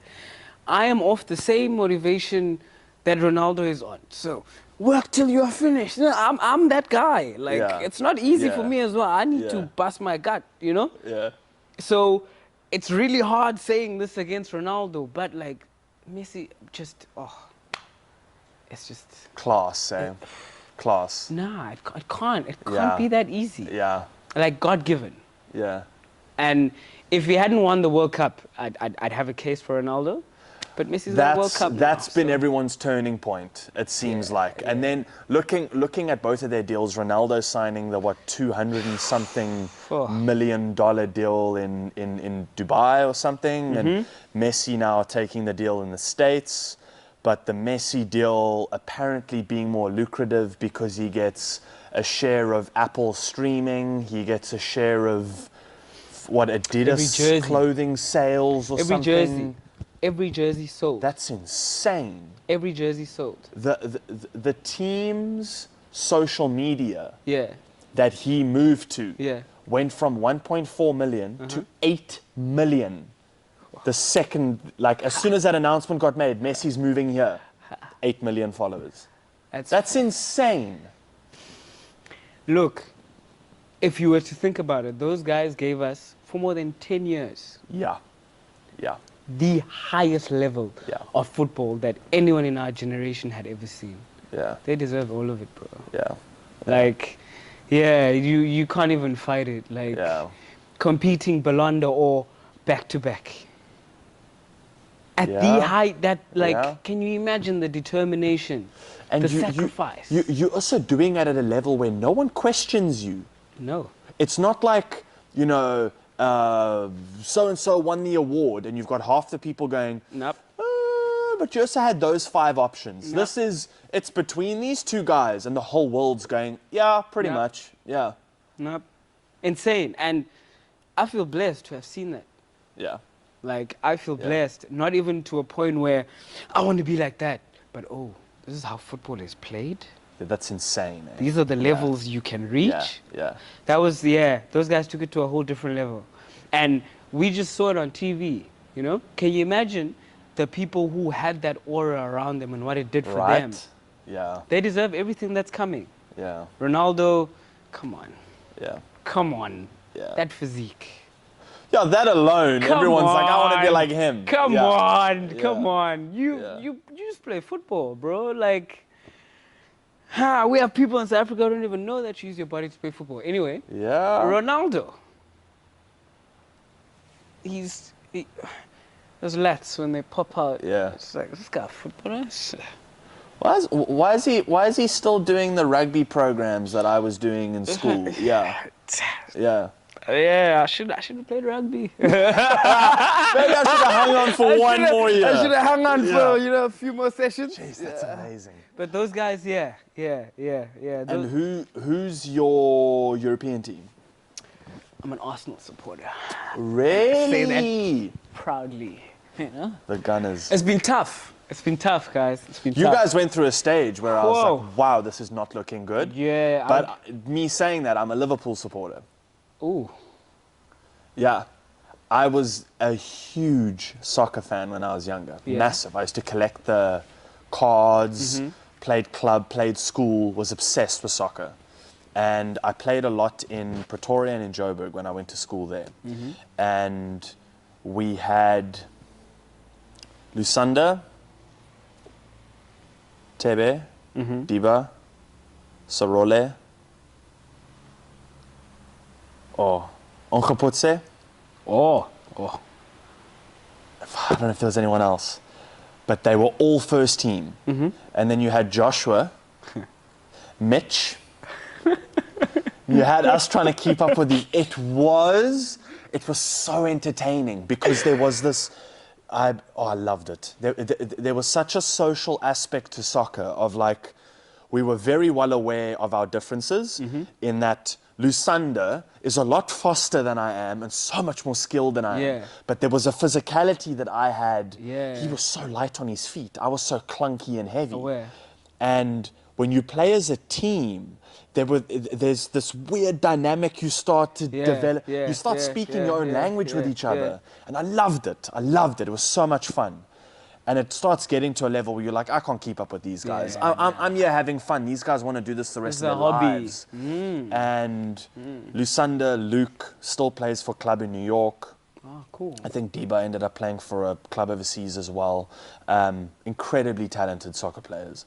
I am off the same motivation that Ronaldo is on. So, work till you're finished. You know, I'm that guy. Like, it's not easy for me as well. I need to bust my gut, you know? Yeah. So, it's really hard saying this against Ronaldo, but like, Messi just, it's just... Class, eh? Class. Nah, it can't. It can't be that easy. Yeah. Like, God-given. Yeah. And if he hadn't won the World Cup, I'd have a case for Ronaldo. But Messi's won the World Cup That's now, been so. everyone's turning point, it seems like. And then looking at both of their deals, Ronaldo signing the, 200 and something million dollar deal in Dubai or something, and Messi now taking the deal in the States. But the Messi deal apparently being more lucrative because he gets a share of Apple streaming, he gets a share of what, Adidas clothing sales or something. Every jersey sold. That's insane. Every jersey sold. The team's social media Yeah. that he moved to Yeah. went from 1.4 million to 8 million. The second, like, as soon as that announcement got made, Messi's moving here. 8 million followers. That's insane. Look, if you were to think about it, those guys gave us, for more than 10 years, Yeah. Yeah. the highest level of football that anyone in our generation had ever seen. Yeah. They deserve all of it, bro. Yeah. Like, you can't even fight it. Like, competing Ballon d'Or or back-to-back. At the height that, like, can you imagine the determination, and the sacrifice? You're also doing it at a level where no one questions you. No. It's not like, you know, so-and-so won the award, and you've got half the people going, Nope. but you also had those 5 options. Nope. It's between these 2 guys, and the whole world's going, yeah, pretty Yep. much, yeah, Nope. Insane. And I feel blessed to have seen that. yeah. Like, I feel Yeah. blessed, not even to a point where I want to be like that, but oh, this is how football is played. That's insane. Eh? These are the levels you can reach. Yeah. That was, those guys took it to a whole different level. And we just saw it on TV, you know? Can you imagine the people who had that aura around them and what it did for Right? them? Yeah. They deserve everything that's coming. Yeah. Ronaldo, come on. Yeah. Come on. Yeah. That physique. Yeah, that alone, Come everyone's like, I want to be on. like him. Come Yeah. on, Yeah. come on. You just play football, bro. Like, we have people in South Africa who don't even know that you use your body to play football. Anyway, Yeah. Ronaldo. Those lats when they pop out. Yeah. It's like, this guy a footballer? Why is he still doing the rugby programs that I was doing in school? Yeah. Yeah. Yeah, I should have played rugby. Maybe I should have hung on for one more year. I should have hung on Yeah. for, a few more sessions. Jeez, that's amazing. But those guys, yeah. And who's your European team? I'm an Arsenal supporter, Really? proudly. You know? The Gunners. It's been tough. It's been tough, guys. It's been You tough. guys went through a stage where I was Whoa. like, wow, this is not looking good. Yeah. But me saying that, I'm a Liverpool supporter. Ooh. Yeah. I was a huge soccer fan when I was younger. Yeah. Massive. I used to collect the cards, Mm-hmm. played club, played school, was obsessed with soccer. And I played a lot in Pretoria and in Joburg when I went to school there. Mm-hmm. And we had Lusanda, Tebe, Mm-hmm. Diba, Sarole, Onkapotse. Oh. I don't know if there was anyone else, but they were all first team. Mm-hmm. And then you had Joshua, Mitch. You had us trying to keep up with the. It was so entertaining because there was this. I loved it. There was such a social aspect to soccer of like, we were very well aware of our differences in that Lusanda is a lot faster than I am and so much more skilled than I am. Yeah. But there was a physicality that I had. Yeah. He was so light on his feet. I was so clunky and heavy. Aware. And when you play as a team, there's this weird dynamic you start to develop. You start speaking your own language with each other. And I loved it. It was so much fun. And it starts getting to a level where you're like, I can't keep up with these guys. I'm here having fun. These guys want to do this the rest of their lives. And Lusanda, Luke, still plays for a club in New York. Oh, cool. I think Diba ended up playing for a club overseas as well. Incredibly talented soccer players.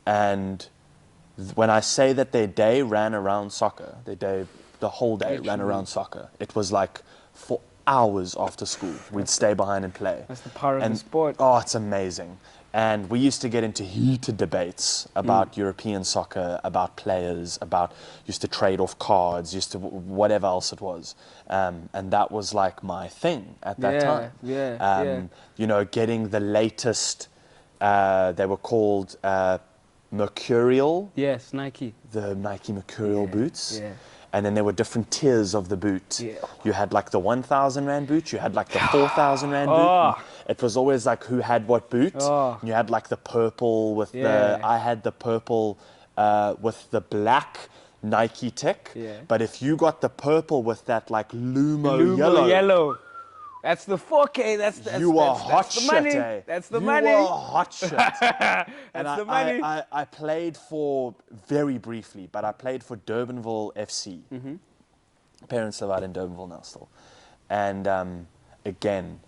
And when I say that their day ran around soccer, the whole day ran around soccer. It was like for hours after school, we'd stay behind and play. That's the power of the sport. Oh, it's amazing. And we used to get into heated debates about European soccer, about players, used to trade off cards, used to whatever else it was. And that was like my thing at that time. You know, getting the latest, they were called Mercurial, Yes, Nike. the Nike Mercurial boots. Yeah. And then there were different tiers of the boot. Yeah. You had like the 1,000 Rand boot, you had like the 4,000 Rand boot. Oh. And it was always like who had what boot. Oh. You had like the purple with I had the purple with the black Nike tick. Yeah. But if you got the purple with that like Lumo, Lumo yellow, That's the 4K. That's you were hot the shit, money. eh? That's the you money. You were hot shit. And That's the money. I played for, very briefly, but I played for Durbanville FC. Mm-hmm. Parents live out in Durbanville now still. And again,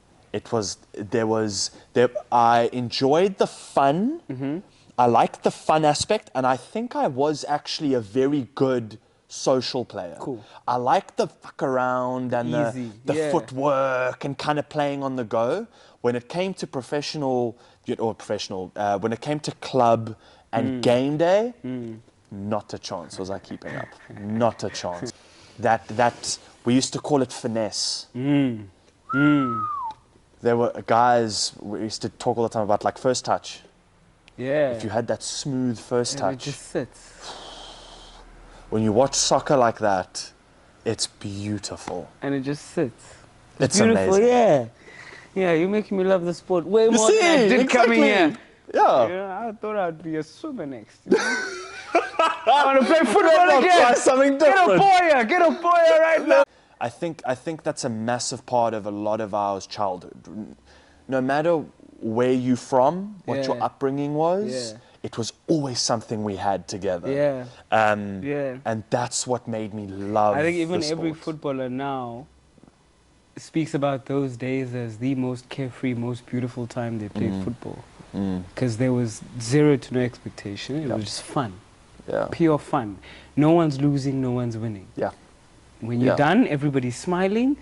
I enjoyed the fun. Mm-hmm. I liked the fun aspect, and I think I was actually a very good social player. Cool. I liked the fuck around and Easy, the yeah. footwork and kind of playing on the go. When it came to when it came to club and game day, not a chance was I keeping up. Not a chance. That We used to call it finesse. There were guys, we used to talk all the time about like first touch. Yeah. If you had that smooth first And touch. it just sits. When you watch soccer like that, it's beautiful. And it just sits. It's Beautiful, amazing. yeah. Yeah, you're making me love the sport way more than I did coming here. Yeah. Yeah, I thought I'd be a swimmer next. I want to play football again. Try something different. Get a boya right now. I think that's a massive part of a lot of our childhood. No matter where you're from, what your Yeah. upbringing was, Yeah. it was always something we had together. Yeah. Yeah. And that's what made me love I think even the every sport. footballer now speaks about those days as the most carefree, most beautiful time they played football. Because there was zero to no expectation. It was just fun. Yeah. Pure fun. No one's losing, no one's winning. Yeah. When you're Yeah. done, everybody's smiling.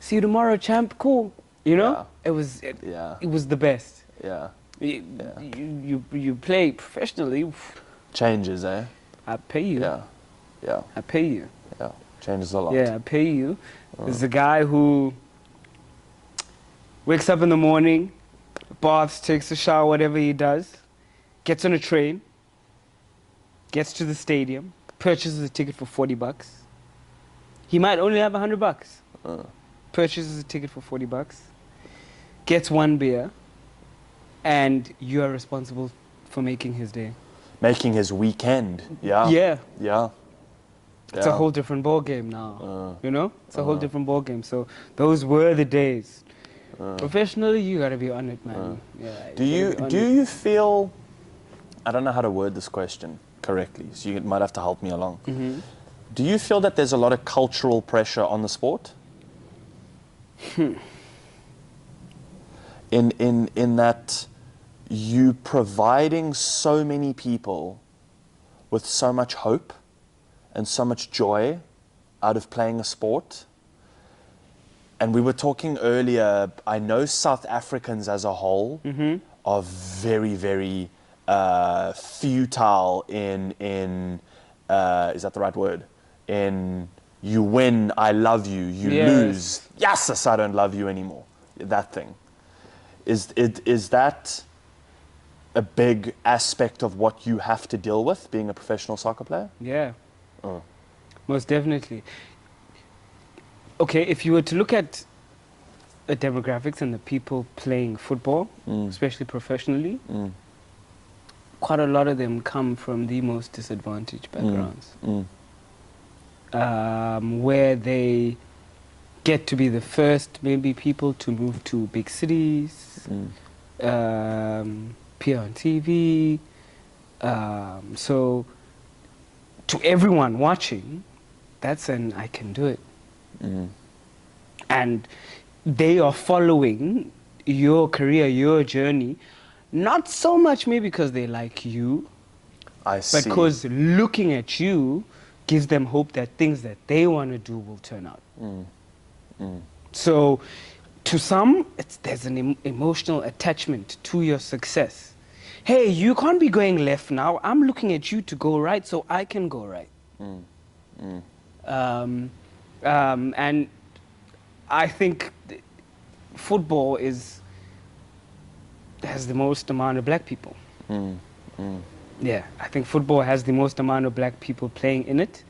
See you tomorrow, champ. Cool. You know? It was the best. Yeah. You play professionally. Changes, eh? I pay you. Yeah. Yeah. I pay you. Yeah. Changes a lot. Yeah, I pay you. There's a guy who wakes up in the morning, baths, takes a shower, whatever he does, gets on a train, gets to the stadium, purchases a ticket for $40. He might only have $100. Purchases a ticket for $40, gets one beer, and you are responsible for making his day. Making his weekend. Yeah. Yeah. Yeah. It's a whole different ball game now. You know? It's a whole different ball game. So those were the days. Professionally, you gotta be on it, man. Yeah. Do you feel? I don't know how to word this question correctly, so you might have to help me along. Do you feel that there's a lot of cultural pressure on the sport? In that you providing so many people with so much hope and so much joy out of playing a sport. And we were talking earlier, I know South Africans as a whole are very, very futile in is that the right word? In you win, I love you. You lose, yes, I don't love you anymore. That thing. Is that a big aspect of what you have to deal with being a professional soccer player? Yeah. Most definitely. Okay, if you were to look at the demographics and the people playing football, especially professionally, quite a lot of them come from the most disadvantaged backgrounds. Where they get to be the first maybe people to move to big cities, appear on TV. So to everyone watching, that's an I can do it. And they are following your career, your journey, not so much maybe because they like you, I see. but because looking at you gives them hope that things that they want to do will turn out. So to some, there's an emotional attachment to your success. Hey, you can't be going left now. I'm looking at you to go right so I can go right. And I think football has the most amount of black people. Yeah, I think football has the most amount of black people playing in it,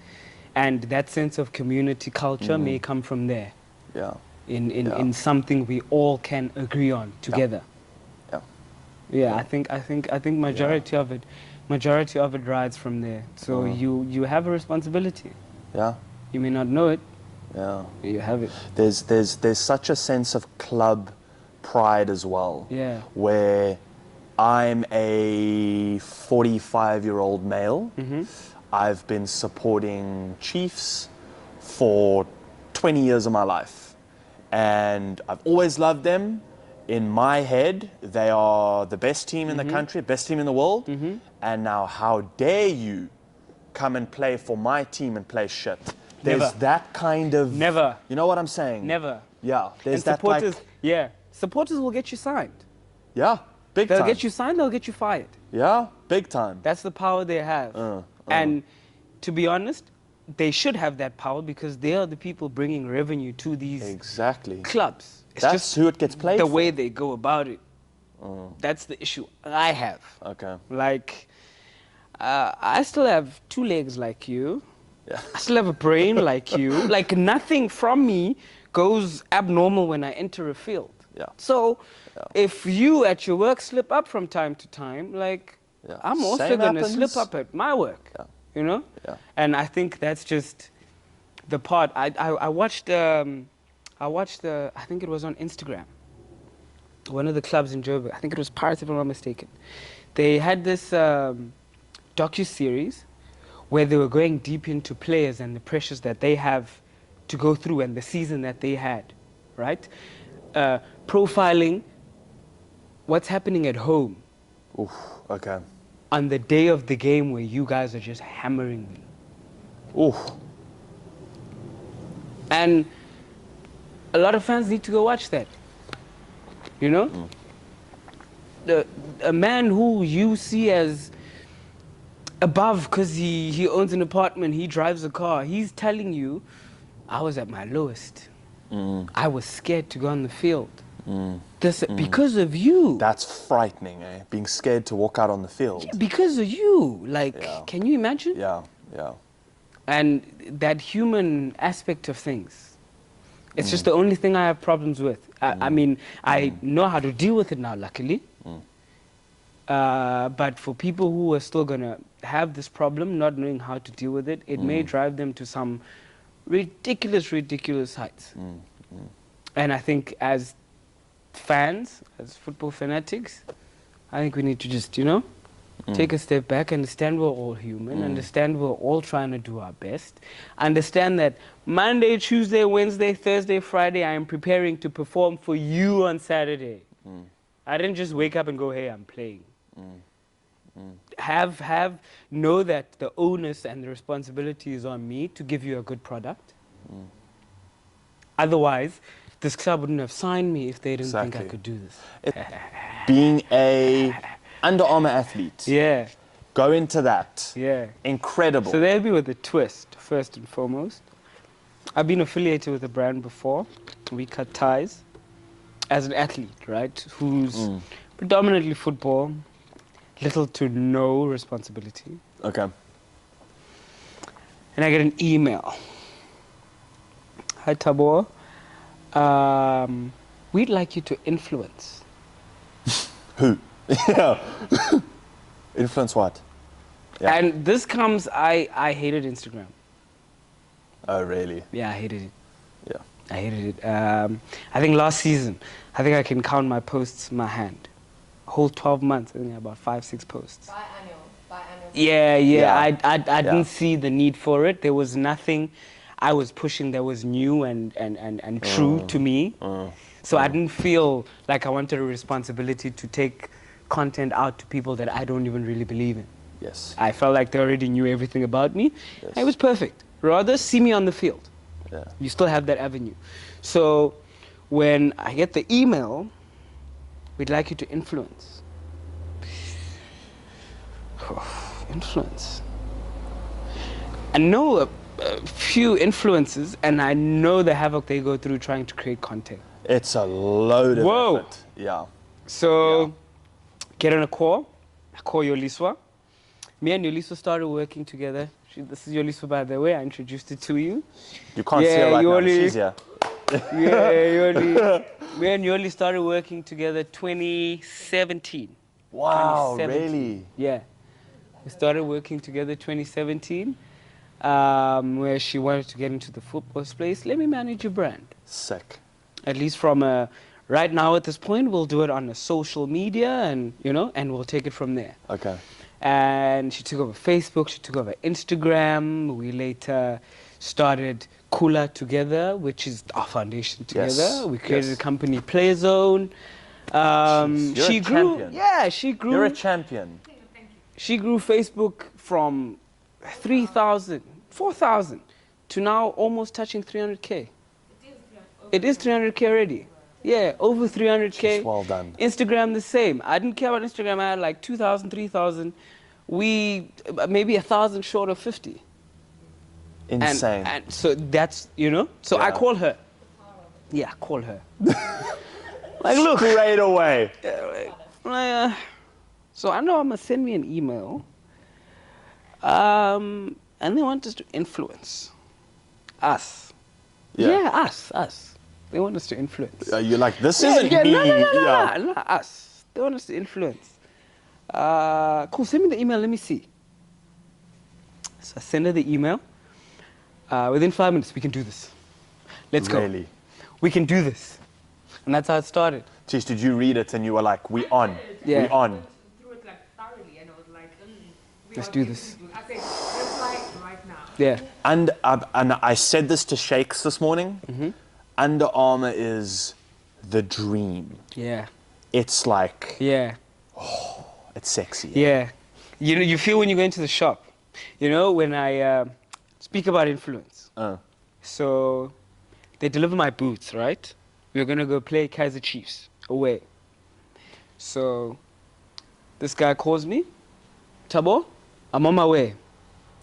and that sense of community culture may come from there. Yeah. In something we all can agree on together. Yeah, I think majority of it rides from there. So you have a responsibility. Yeah. You may not know it. Yeah. You have it. There's such a sense of club pride as well. Yeah. Where I'm a 45-year-old male. I've been supporting Chiefs for 20 years of my life. And I've always loved them. In my head, they are the best team in the country, best team in the world. And now how dare you come and play for my team and play shit? There's Never. that kind of... Never. You know what I'm saying? Never. Yeah. There's And that supporters, like... supporters will get you signed. Yeah, big They'll time. get you signed, they'll get you fired. Yeah, big time. That's the power they have. And to be honest, they should have that power because they are the people bringing revenue to these Exactly. clubs. It's That's just who it gets played the for. way they go about it. That's the issue I have. Okay. Like, I still have 2 legs like you. Yeah. I still have a brain like you. Like, nothing from me goes abnormal when I enter a field. Yeah. So, if you at your work slip up from time to time, like, Yeah. I'm also Same going to happens. slip up at my work. Yeah. You know? Yeah. And I think that's just the part. I watched, I think it was on Instagram. One of the clubs in Joburg, I think it was Pirates if I'm not mistaken. They had this docu-series where they were going deep into players and the pressures that they have to go through and the season that they had, right? Profiling what's happening at home Oof. Okay. on the day of the game where you guys are just hammering me. Oof. And a lot of fans need to go watch that. You know? A man who you see as above because he owns an apartment, he drives a car, he's telling you, I was at my lowest. I was scared to go on the field. Because of you. That's frightening, eh? Being scared to walk out on the field. Yeah, because of you. Like, Yeah. can you imagine? Yeah. Yeah. And that human aspect of things. It's just the only thing I have problems with. I mean, I know how to deal with it now, luckily. But for people who are still going to have this problem, not knowing how to deal with it, it may drive them to some ridiculous, ridiculous heights. And I think as fans, as football fanatics, I think we need to just, you know, take a step back, understand we're all human, understand we're all trying to do our best, understand that Monday, Tuesday, Wednesday, Thursday, Friday, I am preparing to perform for you on Saturday. I didn't just wake up and go, hey, I'm playing. Know that the onus and the responsibility is on me to give you a good product. Otherwise, this club wouldn't have signed me if they didn't think I Exactly. could do this. Being a Under Armour athlete. Yeah, Go into that. yeah. Incredible. So there'll be with a twist, first and foremost. I've been affiliated with a brand before. We cut ties as an athlete, right? Who's predominantly football, little to no responsibility. Okay. And I get an email. Hi, Thabo. We'd like you to influence. Who? Yeah. Influence what? Yeah. And this comes, I hated Instagram. Oh, really? Yeah, I hated it. Yeah. I hated it. I think last season, I think I can count my posts in my hand. A whole 12 months, I think about 5-6 posts. Biannual. Yeah. Yeah. I Yeah. didn't see the need for it. There was nothing I was pushing that was new and true to me. So I didn't feel like I wanted a responsibility to take content out to people that I don't even really believe in. Yes. I felt like they already knew everything about me. Yes. It was perfect. Rather, see me on the field. Yeah. You still have that avenue. So when I get the email, we'd like you to influence. Influence. I know a few influencers, and I know the havoc they go through trying to create content. It's a load of Whoa. effort. Yeah. So, get on a call. I call Yoliswa. Me and Yoliswa started working together. This is Yoliswa, by the way. I introduced it to you. You can't see Yeah, her right now. Yoli. She's here. Yeah, Yoli. Me and Yoli started working together 2017. Wow, 2017. really? Yeah. We started working together 2017, where she wanted to get into the football space. Let me manage your brand. Sick. At least from right now at this point, we'll do it on a social media and, you know, and we'll take it from there. Okay. And she took over Facebook, she took over Instagram. We later started Khula together, which is our foundation together. Yes, We created yes. a company, Play Zone. Jeez, you're She a grew, champion. yeah, she grew. You're a champion. She grew Facebook from 3,000, 4,000 to now almost touching 300K. It is 300K already. Yeah, over 300K. Jeez, well done. Instagram the same. I didn't care about Instagram. I had like 2,000, 3,000. We maybe 1,000 short of 50. Insane. And so that's, so I Yeah. call her. Yeah, call her. Like, look. Straight away. So Under Armour send me an email, and they want us to influence us. Yeah. Us. They want us to influence. You're like, this isn't me. No, us. They want us to influence. Cool, send me the email, let me see. So I send her the email. Within 5 minutes, we can do this. Let's go. Really? We can do this. And that's how it started. Jeez, did you read it and you were like, we on. Yeah. We on. Through it like thoroughly, and I was like, we Let's are do able this. to do it. I said, reply right now. Yeah. And I said this to Shakes this morning. Mm-hmm. Under Armour is the dream. Yeah. It's like, Yeah. it's sexy. Yeah. You feel when you go into the shop. When I speak about influence. So they deliver my boots, right? We're going to go play Kaizer Chiefs away. So this guy calls me. Thabo, I'm on my way.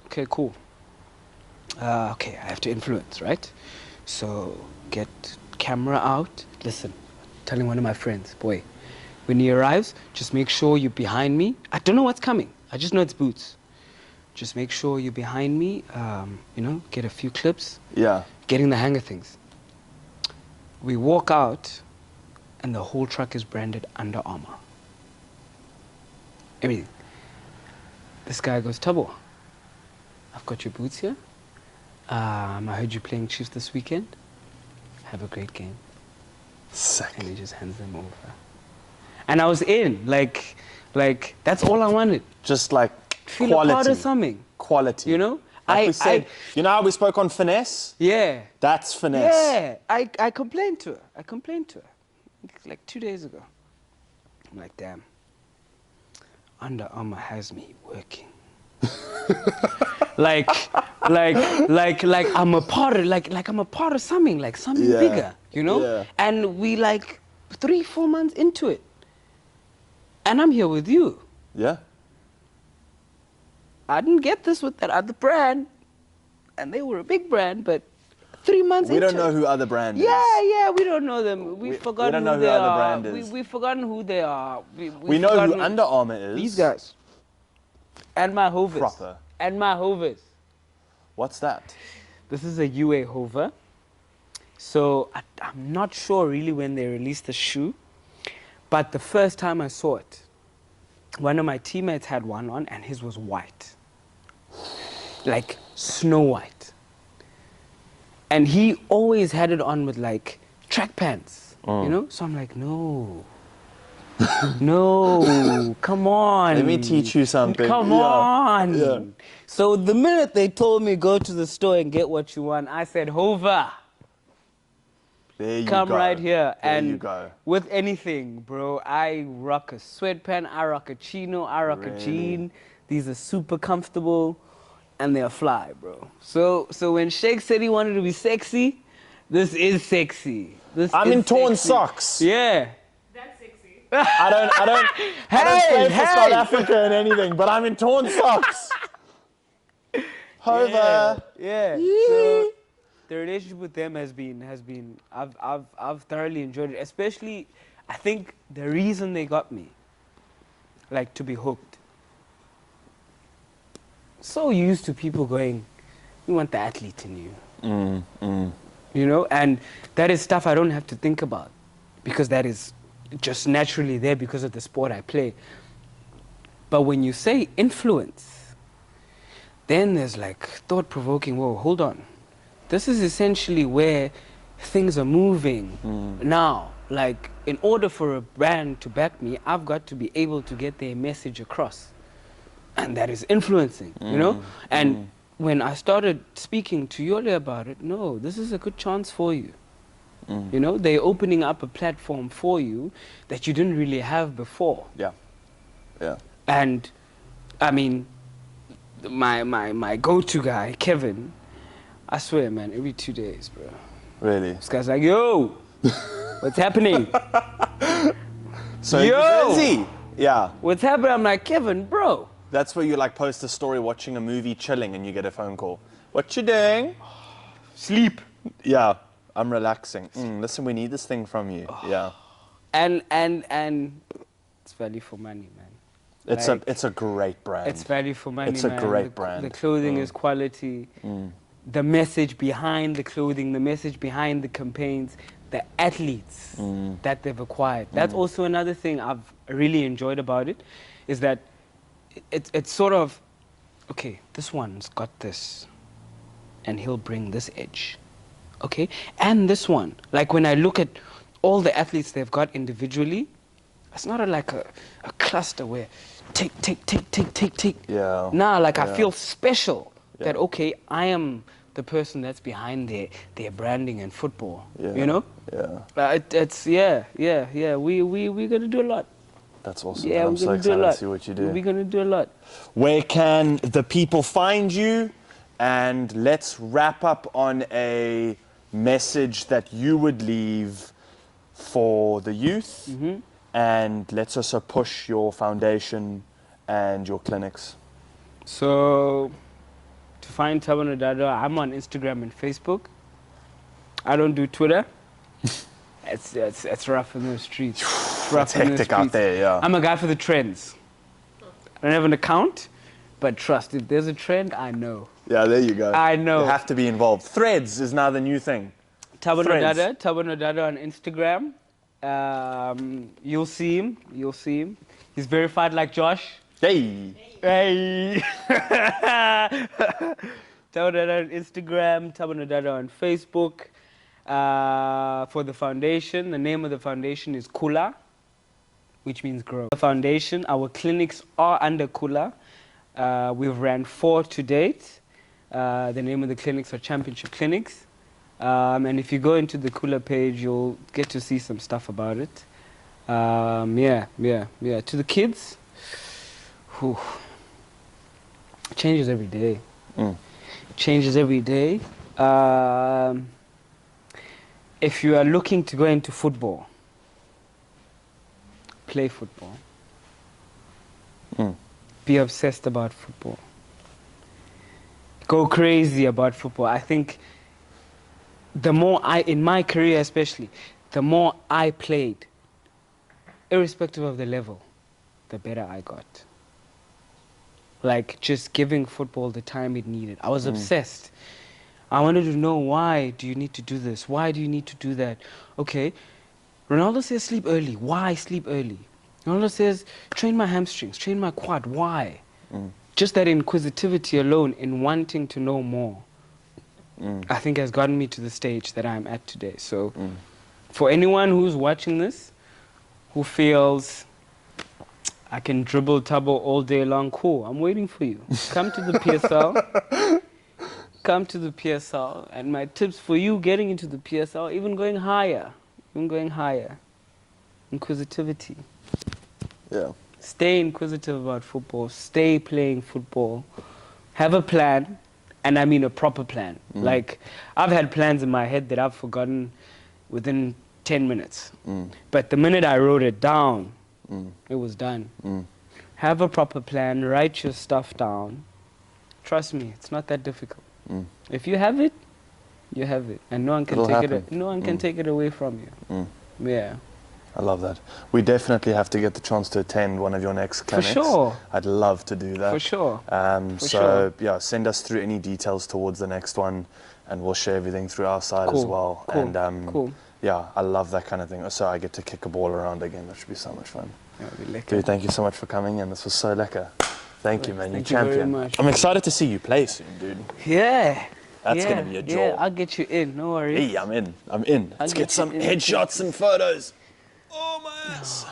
Okay, cool. Okay, I have to influence, right? So get camera out. Listen, telling one of my friends, boy, when he arrives, just make sure you're behind me. I don't know what's coming. I just know it's boots. Just make sure you're behind me, get a few clips. Yeah. Getting the hang of things. We walk out, and the whole truck is branded Under Armour. Everything. This guy goes, Thabo, I've got your boots here. I heard you playing Chiefs this weekend. Have a great game. Sick. And he just hands them over. And I was in, like that's all I wanted. Just like Feel quality. a part of something. Quality. Like we said, how we spoke on finesse? Yeah. That's finesse. Yeah, I complained to her. Like 2 days ago. I'm like, damn. Under Armour has me working. like I'm a part of I'm a part of something, like something Yeah. bigger, Yeah. And we 3-4 months into it. And I'm here with you. Yeah. I didn't get this with that other brand. And they were a big brand, but 3 months We into don't know it. who other brand is. Yeah, we don't know them. We've We forgotten don't know who who they other are. brand is. We've forgotten who they are. We know who Under Armour is. These guys. And my hovers. Proper. And my hovers. What's that? This is a UA hover. So I'm not sure really when they released the shoe, but the first time I saw it, one of my teammates had one on and his was white. Like snow white. And he always had it on with track pants, So I'm like, no. No, come on. Let me teach you something. Come Yeah. on. Yeah. So the minute they told me go to the store and get what you want, I said, hover. There you Come go. right here. There And you go. with anything, bro, I rock a sweatpant, I rock a chino, I rock a Really? jean. These are super comfortable and they're fly, bro. So when Shake said he wanted to be sexy, this is sexy. I'm in torn sexy. socks. Yeah. That's sexy. I don't play for South Africa and anything, but I'm in torn socks. Hover. Yeah. So the relationship with them has been I've thoroughly enjoyed it. Especially, I think the reason they got me, to be hooked. So used to people going, we want the athlete in you. And that is stuff I don't have to think about because that is just naturally there because of the sport I play. But when you say influence, then there's thought-provoking, whoa, hold on. This is essentially where things are moving now. In order for a brand to back me, I've got to be able to get their message across. And that is influencing, And when I started speaking to Yole about it, no, this is a good chance for you. They're opening up a platform for you that you didn't really have before. Yeah. Yeah. And, I mean, my go-to guy, Kevin, I swear, man, every 2 days, bro. Really? This guy's like, yo, what's happening? So Yo! you're busy. Yeah. What's happening? I'm like, Kevin, bro. That's where you post a story watching a movie chilling and you get a phone call. What you doing? Sleep. Yeah, I'm relaxing. Listen, we need this thing from you. Yeah. And it's value for money, man. It's a great brand. It's value for money, It's a man. great brand. The clothing is quality. The message behind the clothing, the message behind the campaigns, the athletes that they've acquired. That's also another thing I've really enjoyed about it, is that it's sort of, okay, this one's got this, and he'll bring this edge, okay? And this one, like when I look at all the athletes they've got individually, it's not like a cluster where take. Yeah. Nah, like I feel special that, okay, I am the person that's behind their branding and football, you know? Yeah. We're going to do a lot. That's awesome. Yeah, I'm so excited to see what you do. We're going to do a lot. Where can the people find you? And let's wrap up on a message that you would leave for the youth. And let's also push your foundation and your clinics. So, to find Thabo Nodada, I'm on Instagram and Facebook. I don't do Twitter. It's rough in the streets. It's rough in the hectic out streets. there, yeah. I'm a guy for the trends. I don't have an account, but trust, if there's a trend, I know. Yeah, there you go. I know. You have to be involved. Threads is now the new thing. Thabo Threads. Nodada on Instagram. You'll see him. He's verified like Josh. Hey. Hey. Thabo Nodada on Instagram, Thabo Nodada on Facebook. For the foundation, the name of the foundation is Khula, which means grow. The foundation, our clinics are under Khula. We've ran 4 to date. The name of the clinics are Championship Clinics. And if you go into the Khula page, you'll get to see some stuff about it. To the kids, whew, it changes every day. Changes every day. If you are looking to go into football, play football. Be obsessed about football. Go crazy about football. I think the more in my career especially, the more I played, irrespective of the level, the better I got. Like just giving football the time it needed. I was obsessed. I wanted to know, why do you need to do this? Why do you need to do that? Okay, Ronaldo says sleep early. Why sleep early? Ronaldo says train my hamstrings, train my quad. Why? Just that inquisitivity alone in wanting to know more, I think has gotten me to the stage that I'm at today. So for anyone who's watching this, who feels I can dribble Thabo all day long, cool, I'm waiting for you. Come to the PSL. Come to the PSL. And my tips for you getting into the PSL, even going higher, inquisitivity. Yeah. Stay inquisitive about football. Stay playing football. Have a plan, and I mean a proper plan. Like, I've had plans in my head that I've forgotten within 10 minutes. But the minute I wrote it down, it was done. Have a proper plan. Write your stuff down. Trust me, it's not that difficult. If you have it, you have it, and no one can take it. No one can take it away from you. Yeah. I love that. We definitely have to get the chance to attend one of your next clinics. For sure. I'd love to do that. For sure. Yeah, send us through any details towards the next one, and we'll share everything through our side as well. Cool. And yeah, I love that kind of thing. So I get to kick a ball around again. That should be so much fun. Dude, thank you so much for coming in. This was so lekker. Thank you, man. Thank You're you very champion. much. I'm excited to see you play soon, dude. Yeah. That's going to be a joy. Yeah, I'll get you in. No worries. Hey, I'm in. Let's get some headshots and photos. Oh, my ass.